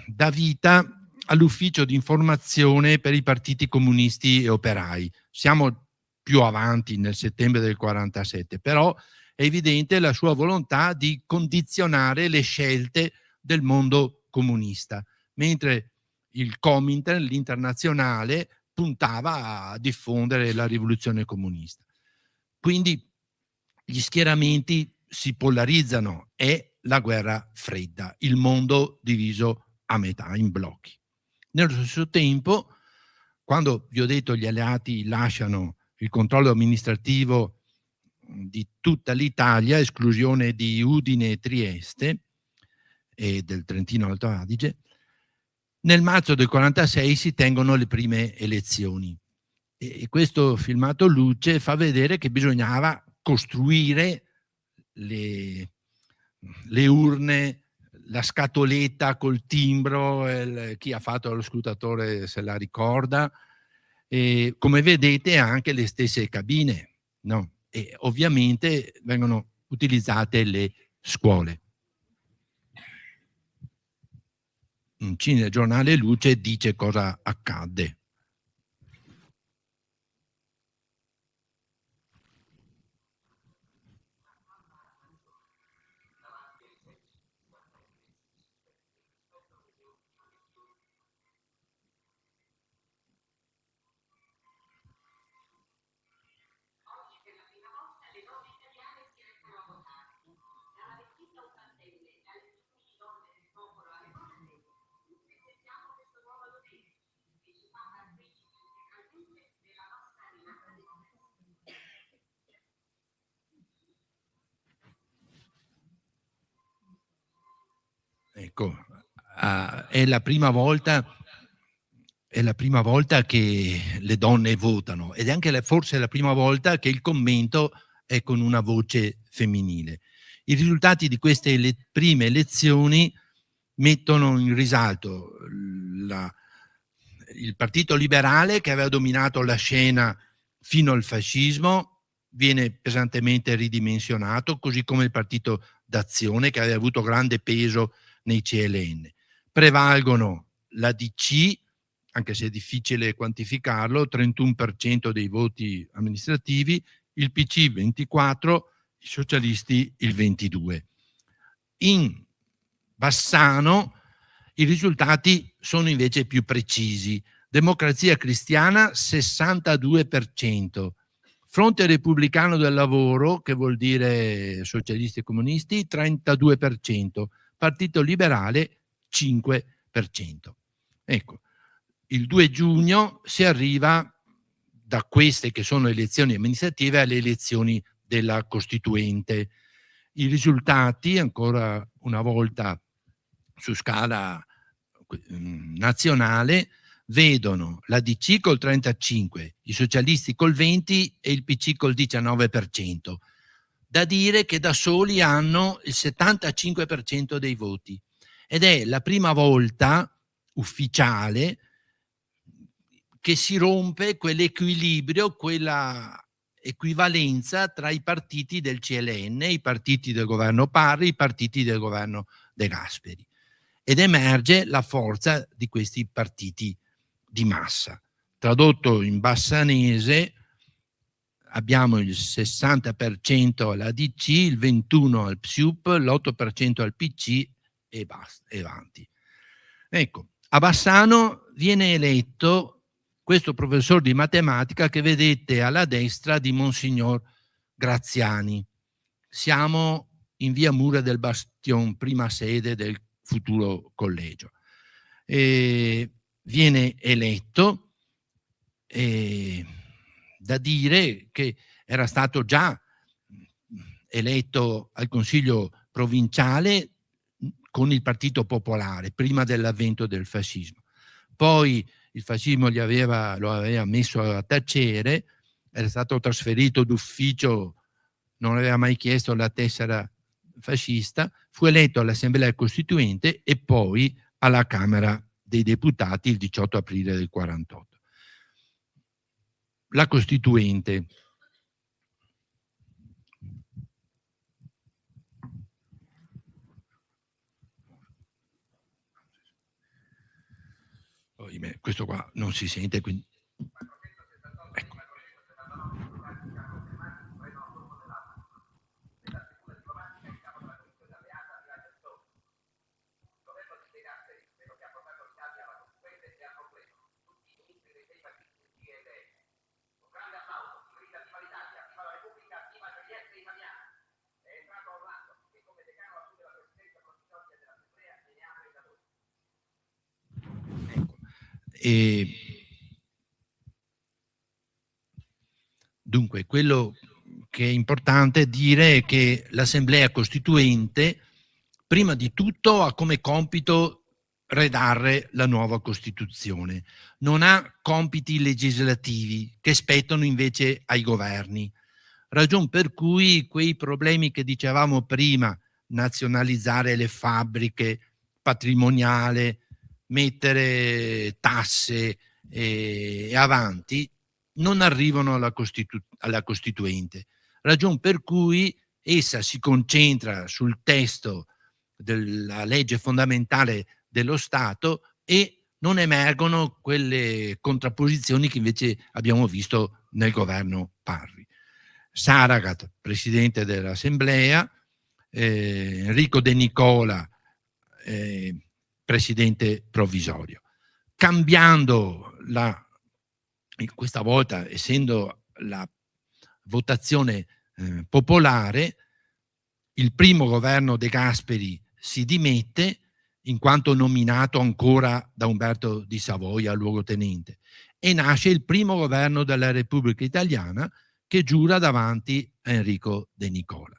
dà vita all'ufficio di informazione per i partiti comunisti e operai. Siamo più avanti nel settembre del 47, però è evidente la sua volontà di condizionare le scelte del mondo comunista, mentre il Comintern, l'internazionale, puntava a diffondere la rivoluzione comunista. Quindi gli schieramenti si polarizzano, è la guerra fredda, il mondo diviso a metà, in blocchi. Nello stesso tempo, quando vi ho detto gli alleati lasciano il controllo amministrativo di tutta l'Italia, esclusione di Udine e Trieste, e del Trentino Alto Adige. Nel marzo del 46 si tengono le prime elezioni e questo filmato luce fa vedere che bisognava costruire le urne, la scatoletta col timbro, chi ha fatto lo scrutatore se la ricorda, e come vedete anche le stesse cabine, no? E ovviamente vengono utilizzate le scuole. Un cinegiornale Luce dice cosa accadde. Ecco, è la prima volta che le donne votano ed è anche forse la prima volta che il commento è con una voce femminile. I risultati di queste prime elezioni mettono in risalto il Partito Liberale, che aveva dominato la scena fino al fascismo, viene pesantemente ridimensionato, così come il Partito d'Azione, che aveva avuto grande peso nei CLN. Prevalgono la DC, anche se è difficile quantificarlo, 31% dei voti amministrativi, il PC 24%, i socialisti il 22%. In Bassano i risultati sono invece più precisi. Democrazia Cristiana 62%, Fronte Repubblicano del Lavoro, che vuol dire socialisti e comunisti, 32%, Partito Liberale 5%. Ecco, il 2 giugno si arriva da queste che sono elezioni amministrative alle elezioni della Costituente. I risultati, ancora una volta su scala nazionale, vedono la DC col 35%, i socialisti col 20% e il PC col 19%. Da dire che da soli hanno il 75% dei voti ed è la prima volta ufficiale che si rompe quell'equilibrio, quella equivalenza tra i partiti del CLN, i partiti del governo Parri, i partiti del governo De Gasperi, ed emerge la forza di questi partiti di massa. Tradotto in bassanese, abbiamo il 60% alla DC, il 21% al PSUP, l'8% al PC e basta, e avanti. Ecco, a Bassano viene eletto questo professor di matematica che vedete alla destra di Monsignor Graziani. Siamo in via Mura del Bastion, prima sede del futuro collegio. Viene eletto, da dire che era stato già eletto al Consiglio provinciale con il Partito Popolare prima dell'avvento del fascismo. Poi il fascismo lo aveva messo a tacere, era stato trasferito d'ufficio, non aveva mai chiesto la tessera fascista, fu eletto all'Assemblea Costituente e poi alla Camera dei Deputati il 18 aprile del 48. La Costituente. Questo qua non si sente, quindi ecco. E dunque, quello che è importante dire è che l'Assemblea Costituente prima di tutto ha come compito redare la nuova Costituzione, non ha compiti legislativi che spettano invece ai governi, ragion per cui quei problemi che dicevamo prima, nazionalizzare le fabbriche, patrimoniale, mettere tasse e avanti, non arrivano alla Costituente, ragion per cui essa si concentra sul testo della legge fondamentale dello Stato e non emergono quelle contrapposizioni che invece abbiamo visto nel governo Parri. Saragat, presidente dell'Assemblea, Enrico De Nicola, presidente provvisorio. Cambiando questa volta, essendo la votazione popolare, il primo governo De Gasperi si dimette in quanto nominato ancora da Umberto di Savoia luogotenente, e nasce il primo governo della Repubblica Italiana che giura davanti a Enrico De Nicola.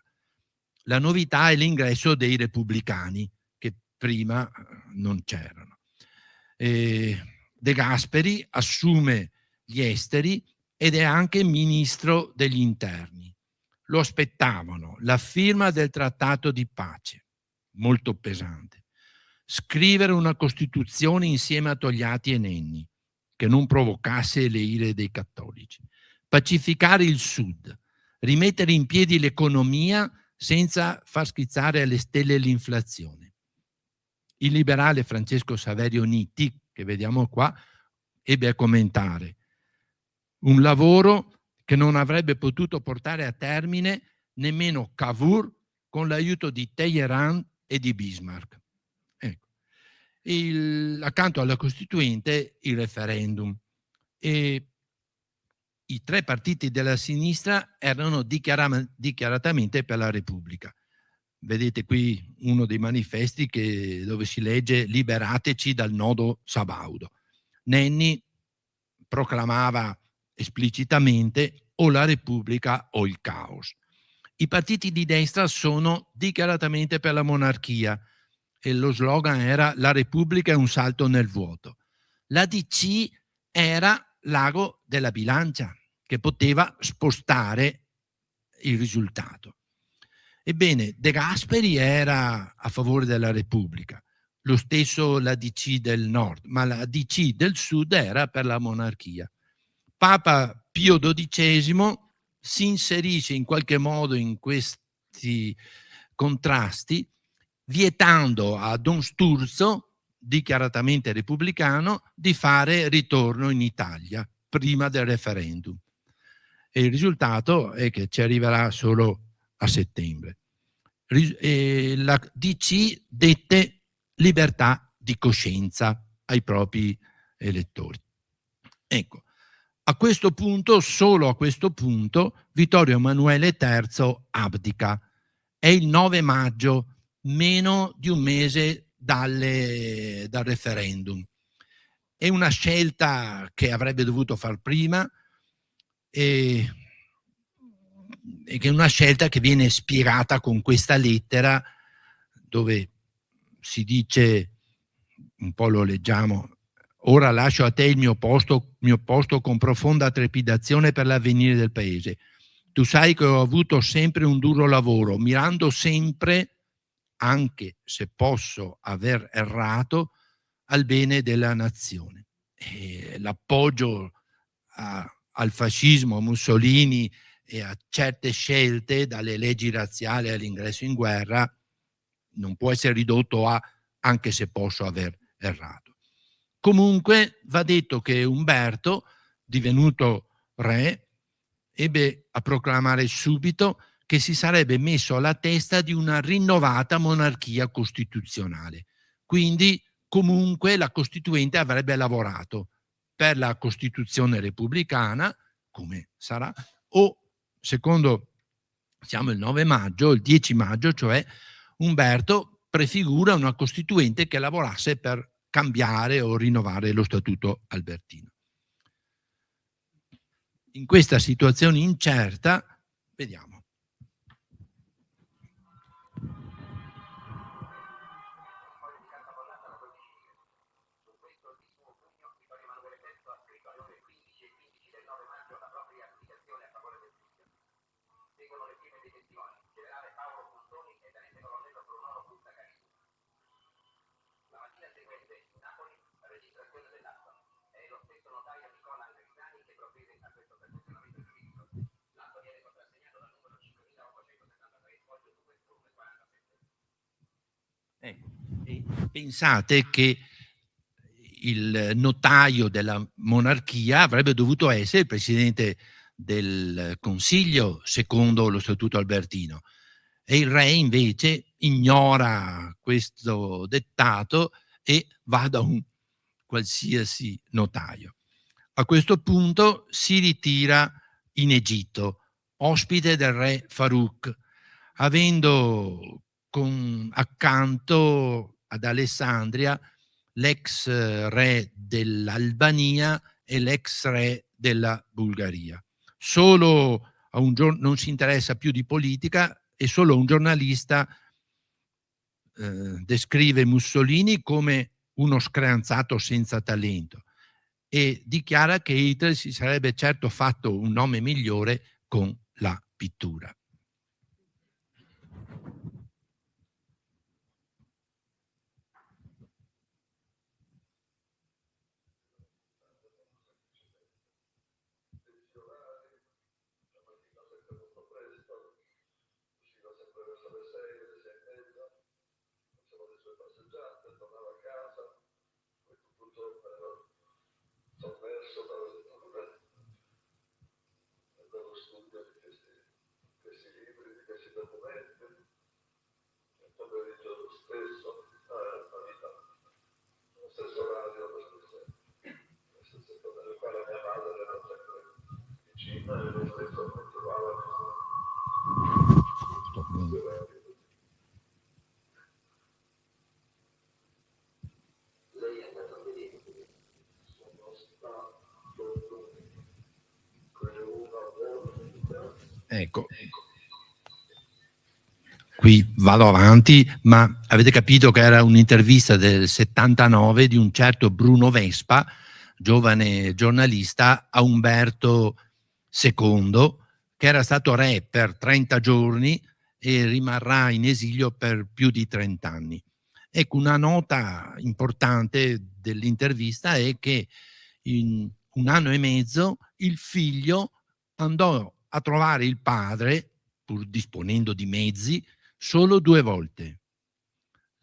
La novità è l'ingresso dei repubblicani, che prima non c'erano. De Gasperi assume gli esteri ed è anche ministro degli interni. Lo aspettavano la firma del trattato di pace, molto pesante, scrivere una Costituzione insieme a Togliatti e Nenni, che non provocasse le ire dei cattolici, pacificare il Sud, rimettere in piedi l'economia senza far schizzare alle stelle l'inflazione. Il liberale Francesco Saverio Nitti, che vediamo qua, ebbe a commentare: un lavoro che non avrebbe potuto portare a termine nemmeno Cavour con l'aiuto di Teheran e di Bismarck. Ecco. Accanto alla Costituente il referendum, e i tre partiti della sinistra erano dichiaratamente per la Repubblica. Vedete qui uno dei manifesti dove si legge "Liberateci dal nodo sabaudo". Nenni proclamava esplicitamente o la Repubblica o il caos. I partiti di destra sono dichiaratamente per la monarchia e lo slogan era "La Repubblica è un salto nel vuoto". La DC era l'ago della bilancia che poteva spostare il risultato. Ebbene, De Gasperi era a favore della Repubblica, lo stesso la DC del Nord, ma la DC del Sud era per la monarchia. Papa Pio XII si inserisce in qualche modo in questi contrasti, vietando a Don Sturzo, dichiaratamente repubblicano, di fare ritorno in Italia prima del referendum. E il risultato è che ci arriverà solo a settembre. La DC dette libertà di coscienza ai propri elettori. Ecco, a questo punto, solo a questo punto, Vittorio Emanuele III abdica. È il 9 maggio, meno di un mese dal referendum. È una scelta che avrebbe dovuto far prima e che è una scelta che viene spiegata con questa lettera, dove si dice, un po' lo leggiamo: ora lascio a te il mio posto con profonda trepidazione per l'avvenire del paese. Tu sai che ho avuto sempre un duro lavoro, mirando sempre, anche se posso aver errato, al bene della nazione. E l'appoggio al fascismo, a Mussolini e a certe scelte, dalle leggi razziali all'ingresso in guerra, non può essere ridotto a "anche se posso aver errato". Comunque va detto che Umberto, divenuto re, ebbe a proclamare subito che si sarebbe messo alla testa di una rinnovata monarchia costituzionale. Quindi comunque la Costituente avrebbe lavorato per la Costituzione repubblicana, come sarà, o secondo, siamo il 9 maggio, il 10 maggio, cioè Umberto prefigura una Costituente che lavorasse per cambiare o rinnovare lo Statuto albertino. In questa situazione incerta, vediamo. E pensate che il notaio della monarchia avrebbe dovuto essere il presidente del Consiglio secondo lo Statuto Albertino, e il re invece ignora questo dettato e va da un qualsiasi notaio. A questo punto si ritira in Egitto, ospite del re Farouk, avendo accanto ad Alessandria l'ex re dell'Albania e l'ex re della Bulgaria. Solo a un giorno non si interessa più di politica, e solo un giornalista descrive Mussolini come uno screanzato senza talento e dichiara che Hitler si sarebbe certo fatto un nome migliore con la pittura. Ecco, qui vado avanti, ma avete capito che era un'intervista del 79 di un certo Bruno Vespa, giovane giornalista, a Umberto II, che era stato re per 30 giorni e rimarrà in esilio per più di 30 anni. Ecco, una nota importante dell'intervista è che in un anno e mezzo il figlio andò a trovare il padre, pur disponendo di mezzi, solo 2 volte.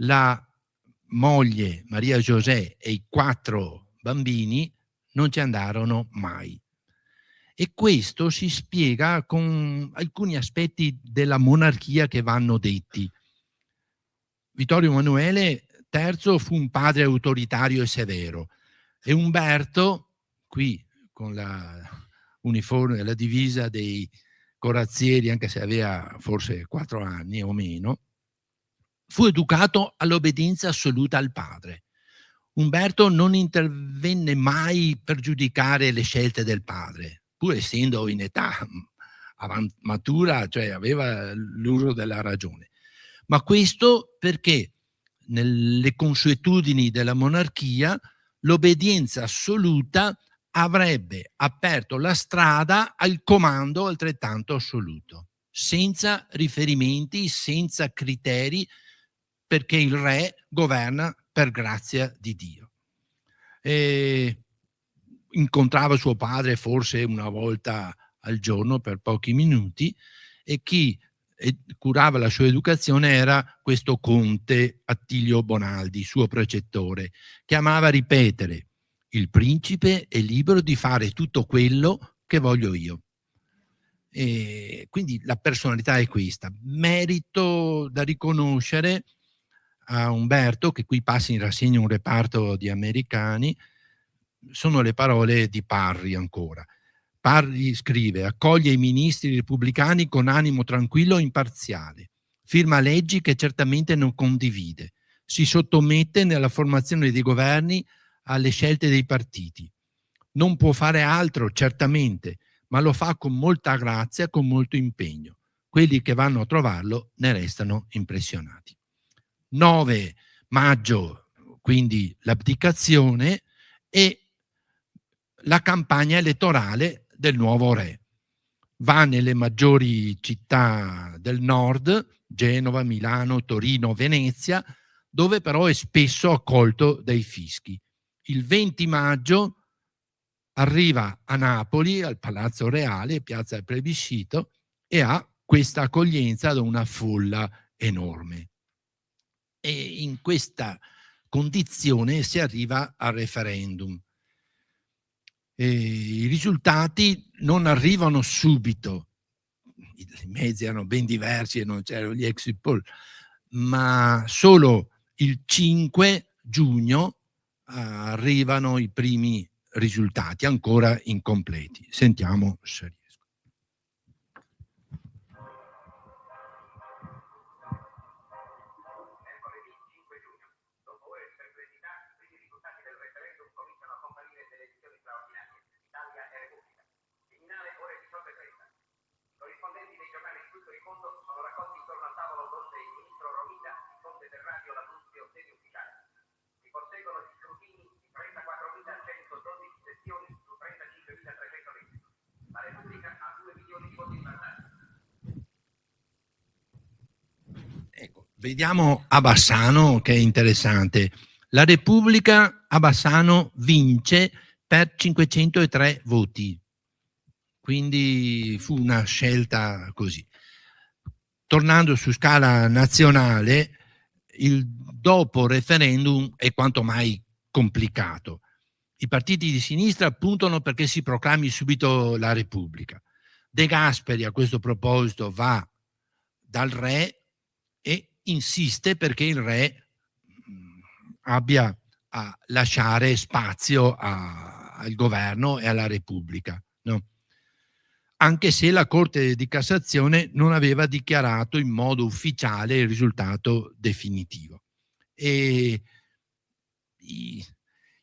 La moglie Maria José e i 4 bambini non ci andarono mai. E questo si spiega con alcuni aspetti della monarchia che vanno detti. Vittorio Emanuele III fu un padre autoritario e severo, e Umberto, qui con la uniforme, la divisa dei corazzieri, anche se aveva forse 4 anni o meno, fu educato all'obbedienza assoluta al padre. Umberto non intervenne mai per giudicare le scelte del padre, pur essendo in età matura, cioè aveva l'uso della ragione. Ma questo perché nelle consuetudini della monarchia l'obbedienza assoluta avrebbe aperto la strada al comando altrettanto assoluto, senza riferimenti, senza criteri, perché il re governa per grazia di Dio. Incontrava suo padre forse una volta al giorno per pochi minuti, e chi curava la sua educazione era questo conte Attilio Bonaldi, suo precettore, che amava ripetere: il principe è libero di fare tutto quello che voglio io. E quindi la personalità è questa. Merito da riconoscere a Umberto, che qui passa in rassegna un reparto di americani, sono le parole di Parri ancora. Parri scrive: accoglie i ministri repubblicani con animo tranquillo e imparziale, firma leggi che certamente non condivide, si sottomette nella formazione dei governi alle scelte dei partiti. Non può fare altro, certamente, ma lo fa con molta grazia, con molto impegno. Quelli che vanno a trovarlo ne restano impressionati. 9 maggio, quindi l'abdicazione e la campagna elettorale del nuovo re. Va nelle maggiori città del nord, Genova, Milano, Torino, Venezia, dove però è spesso accolto dai fischi. Il 20 maggio arriva a Napoli, al Palazzo Reale, piazza del Plebiscito, e ha questa accoglienza da una folla enorme. e in questa condizione si arriva al referendum. I risultati non arrivano subito, i mezzi erano ben diversi e non c'erano gli exit poll, ma solo il 5 giugno arrivano i primi risultati, ancora incompleti. Sentiamo se riesco. Corrispondenti dei giornali di tutto il mondo sono raccolti intorno al tavolo con il ministro Romita, di fonte del radio Labruzio, sede ufficiale. Si posseggono gli scrutini di 34.112 sezioni su 35.320. La Repubblica ha 2 milioni di voti in vantaggio. Ecco, vediamo a Bassano, che è interessante. La Repubblica a Bassano vince per 503 voti. Quindi fu una scelta così. Tornando su scala nazionale, il dopo referendum è quanto mai complicato. I partiti di sinistra puntano perché si proclami subito la Repubblica. De Gasperi a questo proposito va dal re e insiste perché il re abbia a lasciare spazio al governo e alla Repubblica, no? Anche se la Corte di Cassazione non aveva dichiarato in modo ufficiale il risultato definitivo. E i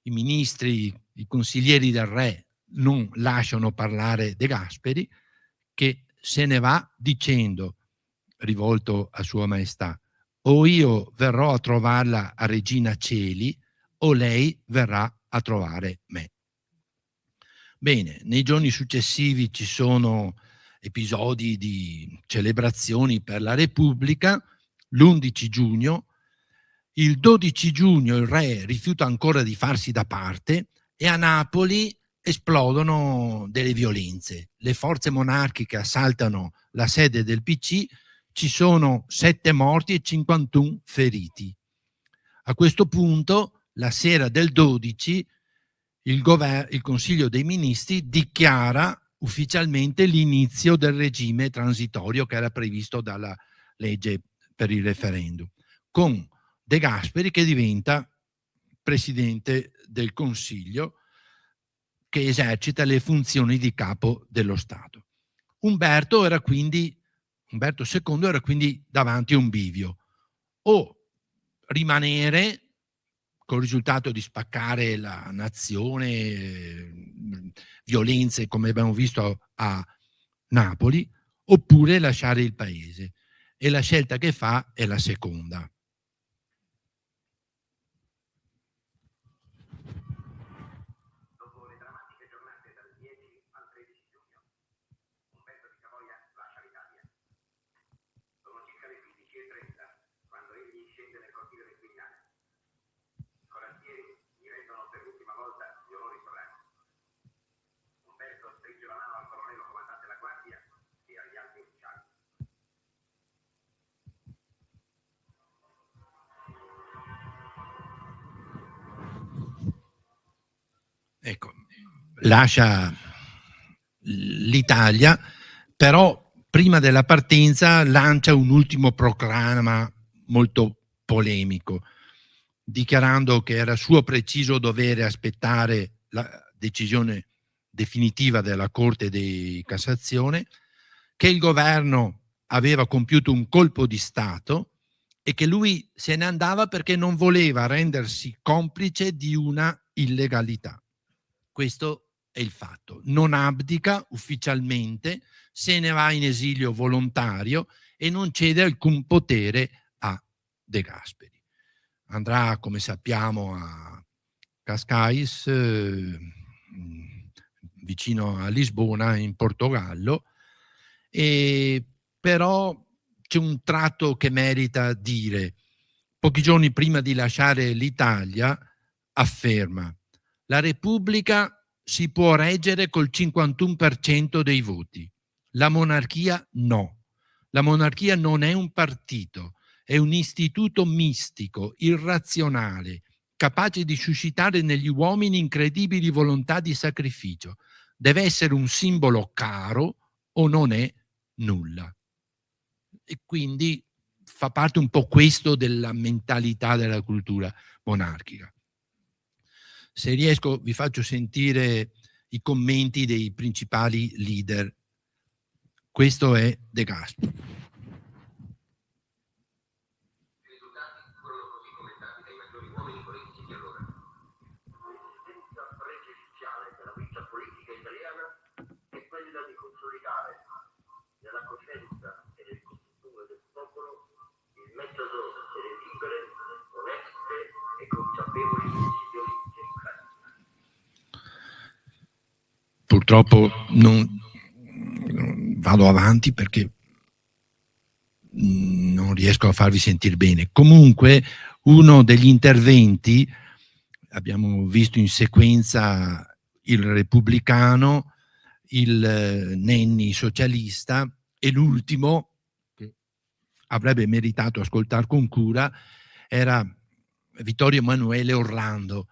ministri, i consiglieri del re non lasciano parlare De Gasperi, che se ne va dicendo, rivolto a Sua Maestà: o io verrò a trovarla a Regina Coeli o lei verrà a trovare me. Bene, nei giorni successivi ci sono episodi di celebrazioni per la Repubblica. L'11 giugno, il 12 giugno il re rifiuta ancora di farsi da parte e a Napoli esplodono delle violenze. Le forze monarchiche assaltano la sede del PC, ci sono 7 morti e 51 feriti. A questo punto, la sera del 12, il Consiglio dei Ministri dichiara ufficialmente l'inizio del regime transitorio che era previsto dalla legge per il referendum, con De Gasperi che diventa Presidente del Consiglio, che esercita le funzioni di capo dello Stato. Umberto II era quindi davanti a un bivio: o rimanere col risultato di spaccare la nazione, violenze come abbiamo visto a Napoli, oppure lasciare il paese. E la scelta che fa è la seconda. Dopo le drammatiche giornate dal 10 al 13 giugno, Umberto di Savoia lascia l'Italia. Sono circa le 15:30 quando egli scende nel cortile del Quirinale. I corazzieri gli rendono per l'ultima volta gli onori sovrani. Umberto stringe la mano al colonnello comandante della guardia e agli altri ufficiali. Ecco, lascia l'Italia, però prima della partenza lancia un ultimo proclama molto polemico, dichiarando che era suo preciso dovere aspettare la decisione definitiva della Corte di Cassazione, che il governo aveva compiuto un colpo di Stato e che lui se ne andava perché non voleva rendersi complice di una illegalità. Questo è il fatto. Non abdica ufficialmente, se ne va in esilio volontario e non cede alcun potere a De Gasperi. Andrà, come sappiamo, a Cascais, vicino a Lisbona, in Portogallo, e però c'è un tratto che merita dire. Pochi giorni prima di lasciare l'Italia afferma: la Repubblica si può reggere col 51% dei voti, la monarchia no. La monarchia non è un partito, è un istituto mistico, irrazionale, capace di suscitare negli uomini incredibili volontà di sacrificio. Deve essere un simbolo caro o non è nulla. E quindi fa parte un po' questo della mentalità della cultura monarchica. Se riesco vi faccio sentire i commenti dei principali leader. Questo è De Gasperi. I risultati furono così commentati dai maggiori uomini politici di allora. L'esigenza pregiudiziale della vita politica italiana è quella di consolidare nella coscienza e nel costume del popolo il metodo delle libere, oneste e consapevoli decisioni democratiche. Purtroppo non vado avanti perché non riesco a farvi sentire bene. Comunque uno degli interventi, abbiamo visto in sequenza il repubblicano, il Nenni socialista e l'ultimo, che avrebbe meritato ascoltare con cura, era Vittorio Emanuele Orlando,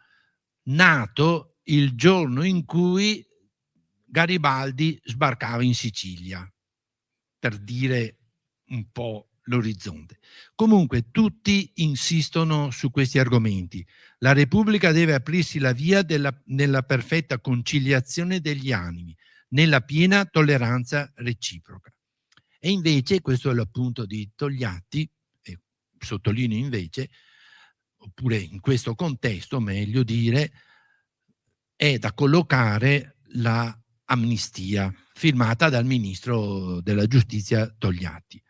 nato il giorno in cui Garibaldi sbarcava in Sicilia, per dire un po' l'orizzonte. Comunque tutti insistono su questi argomenti. La Repubblica deve aprirsi la via nella perfetta conciliazione degli animi, nella piena tolleranza reciproca. E invece, questo è l'appunto di Togliatti, e sottolineo invece, oppure in questo contesto, meglio dire, è da collocare la amnistia firmata dal ministro della giustizia Togliatti,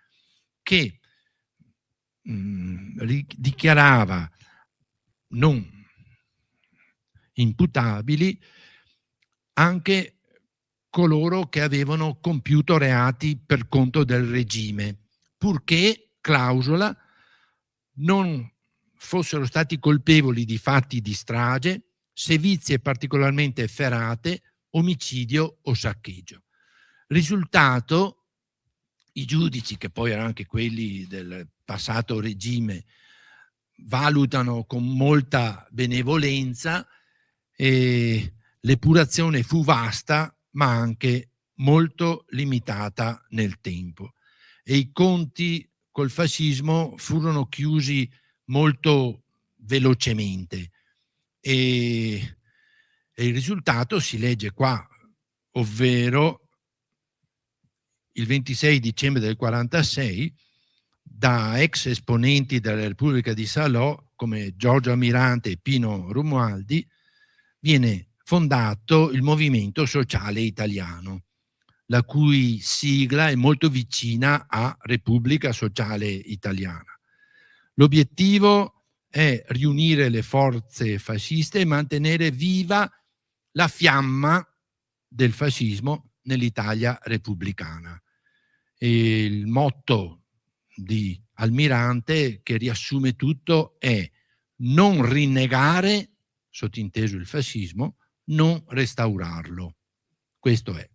che dichiarava non imputabili anche coloro che avevano compiuto reati per conto del regime, purché, clausola, non fossero stati colpevoli di fatti di strage, sevizie particolarmente efferate, omicidio o saccheggio. Risultato, i giudici, che poi erano anche quelli del passato regime, valutano con molta benevolenza e l'epurazione fu vasta ma anche molto limitata nel tempo e i conti col fascismo furono chiusi molto velocemente e il risultato si legge qua, ovvero il 26 dicembre del 46 da ex esponenti della Repubblica di Salò come Giorgio Almirante e Pino Romualdi viene fondato il Movimento Sociale Italiano, la cui sigla è molto vicina a Repubblica Sociale Italiana. L'obiettivo è riunire le forze fasciste e mantenere viva la fiamma del fascismo nell'Italia repubblicana. E il motto di Almirante, che riassume tutto, è non rinnegare, sottinteso il fascismo, non restaurarlo. Questo è.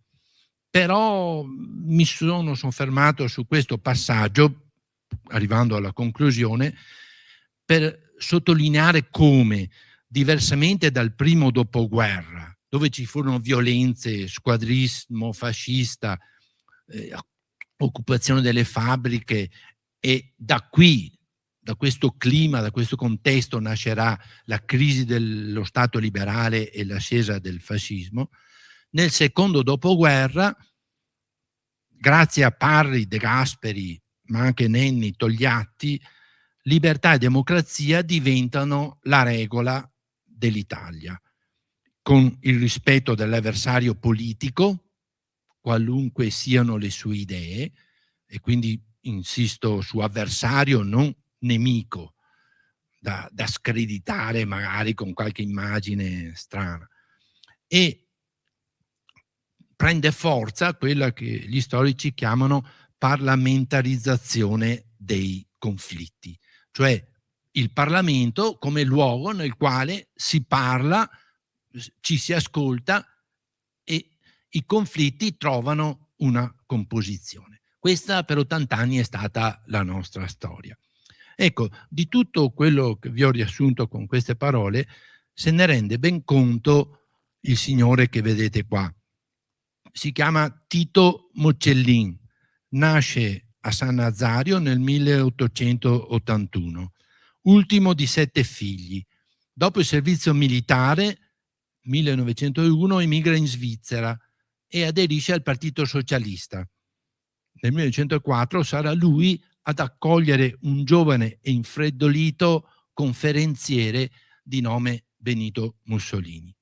Però mi sono soffermato su questo passaggio, arrivando alla conclusione, per sottolineare come, diversamente dal primo dopoguerra, dove ci furono violenze, squadrismo fascista, occupazione delle fabbriche, e da qui, da questo clima, da questo contesto nascerà la crisi dello Stato liberale e l'ascesa del fascismo. Nel secondo dopoguerra, grazie a Parri, De Gasperi, ma anche Nenni, Togliatti, libertà e democrazia diventano la regola dell'Italia, con il rispetto dell'avversario politico, qualunque siano le sue idee, e quindi insisto su avversario, non nemico, da screditare magari con qualche immagine strana. E prende forza quella che gli storici chiamano parlamentarizzazione dei conflitti, cioè il Parlamento come luogo nel quale si parla, ci si ascolta e i conflitti trovano una composizione. Questa per 80 anni è stata la nostra storia. Ecco, di tutto quello che vi ho riassunto con queste parole se ne rende ben conto il signore che vedete qua. Si chiama Tito Mocellin, nasce a San Nazario nel 1881, ultimo di 7 figli. Dopo il servizio militare, 1901, emigra in Svizzera e aderisce al Partito Socialista. Nel 1904 sarà lui ad accogliere un giovane e infreddolito conferenziere di nome Benito Mussolini.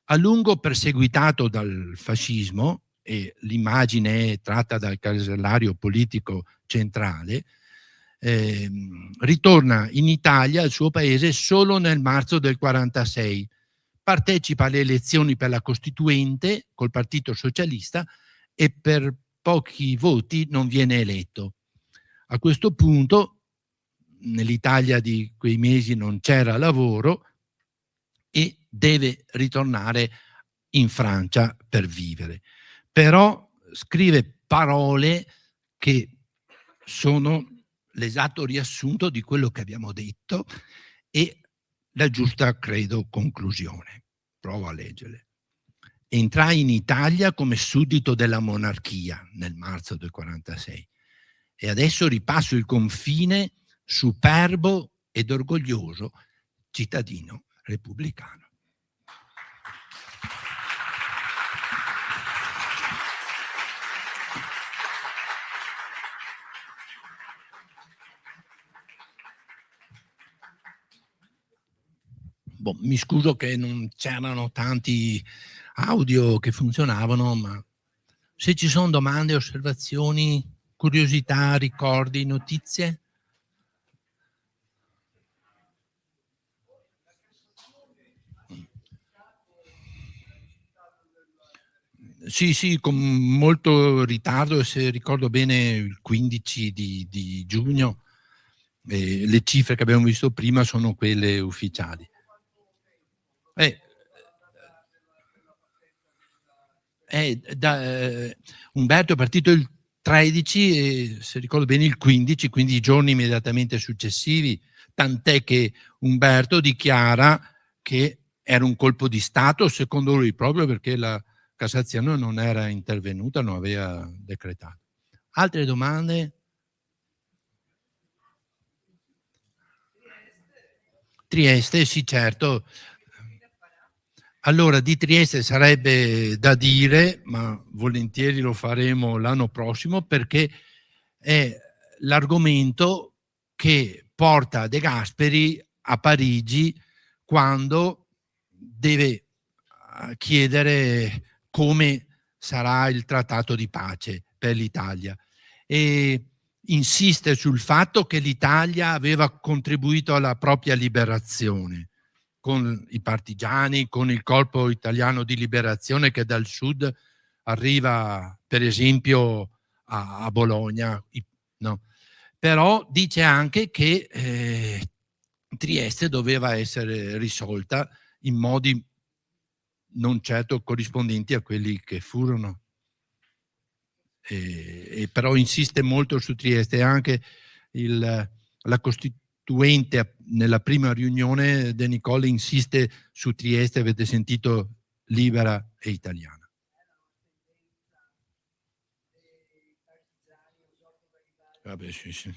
A lungo perseguitato dal fascismo, e l'immagine è tratta dal casellario politico centrale, ritorna in Italia, al suo paese, solo nel marzo del 1946. Partecipa alle elezioni per la Costituente col Partito Socialista e per pochi voti non viene eletto. A questo punto, nell'Italia di quei mesi non c'era lavoro e deve ritornare in Francia per vivere. Però scrive parole che sono l'esatto riassunto di quello che abbiamo detto e la giusta, credo, conclusione. Provo a leggerle. Entrai in Italia come suddito della monarchia nel marzo del 1946 e adesso ripasso il confine superbo ed orgoglioso cittadino repubblicano. Mi scuso che non c'erano tanti audio che funzionavano, ma se ci sono domande, osservazioni, curiosità, ricordi, notizie? Sì, con molto ritardo, se ricordo bene il 15 di giugno, le cifre che abbiamo visto prima sono quelle ufficiali. Umberto è partito il 13 e, se ricordo bene, il 15, quindi i giorni immediatamente successivi, tant'è che Umberto dichiara che era un colpo di Stato, secondo lui, proprio perché la Cassazione non era intervenuta, non aveva decretato. Altre domande? Trieste, sì, certo. Allora, di Trieste sarebbe da dire, ma volentieri lo faremo l'anno prossimo, perché è l'argomento che porta De Gasperi a Parigi quando deve chiedere come sarà il trattato di pace per l'Italia e insiste sul fatto che l'Italia aveva contribuito alla propria liberazione con i partigiani, con il Corpo Italiano di Liberazione che dal sud arriva per esempio a Bologna, no? Però dice anche che Trieste doveva essere risolta in modi non certo corrispondenti a quelli che furono. E però insiste molto su Trieste. Anche la Costituente nella prima riunione De Nicola insiste su Trieste, avete sentito, libera e italiana. Vabbè, sì.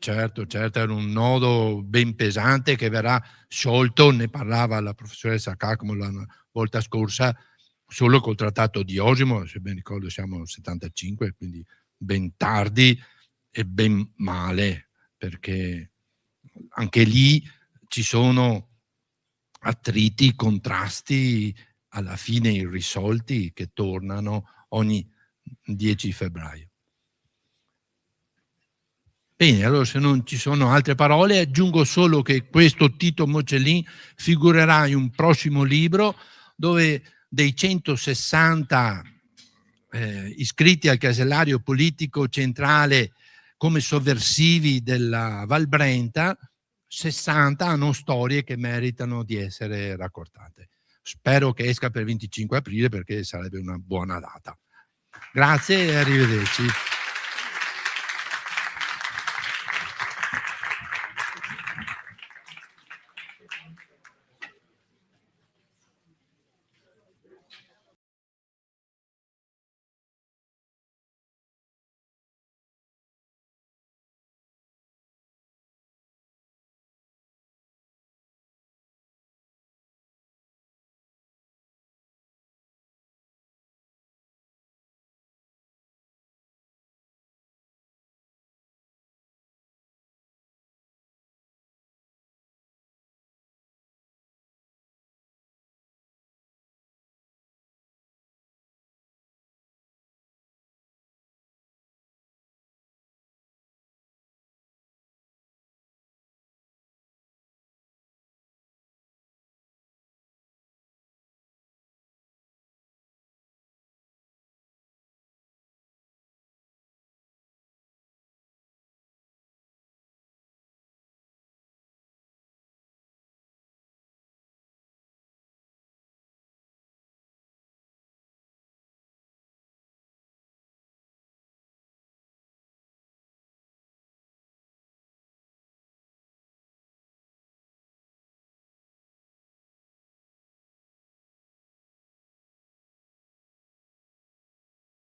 Certo, era un nodo ben pesante che verrà sciolto, ne parlava la professoressa Cacmo la volta scorsa, solo col trattato di Osimo, se ben ricordo siamo nel 75, quindi ben tardi e ben male, perché anche lì ci sono attriti, contrasti alla fine irrisolti che tornano ogni 10 febbraio. Bene, allora se non ci sono altre parole aggiungo solo che questo Tito Mocellin figurerà in un prossimo libro dove dei 160 iscritti al casellario politico centrale come sovversivi della Val Brenta, 60 hanno storie che meritano di essere raccontate. Spero che esca per il 25 aprile perché sarebbe una buona data. Grazie e arrivederci.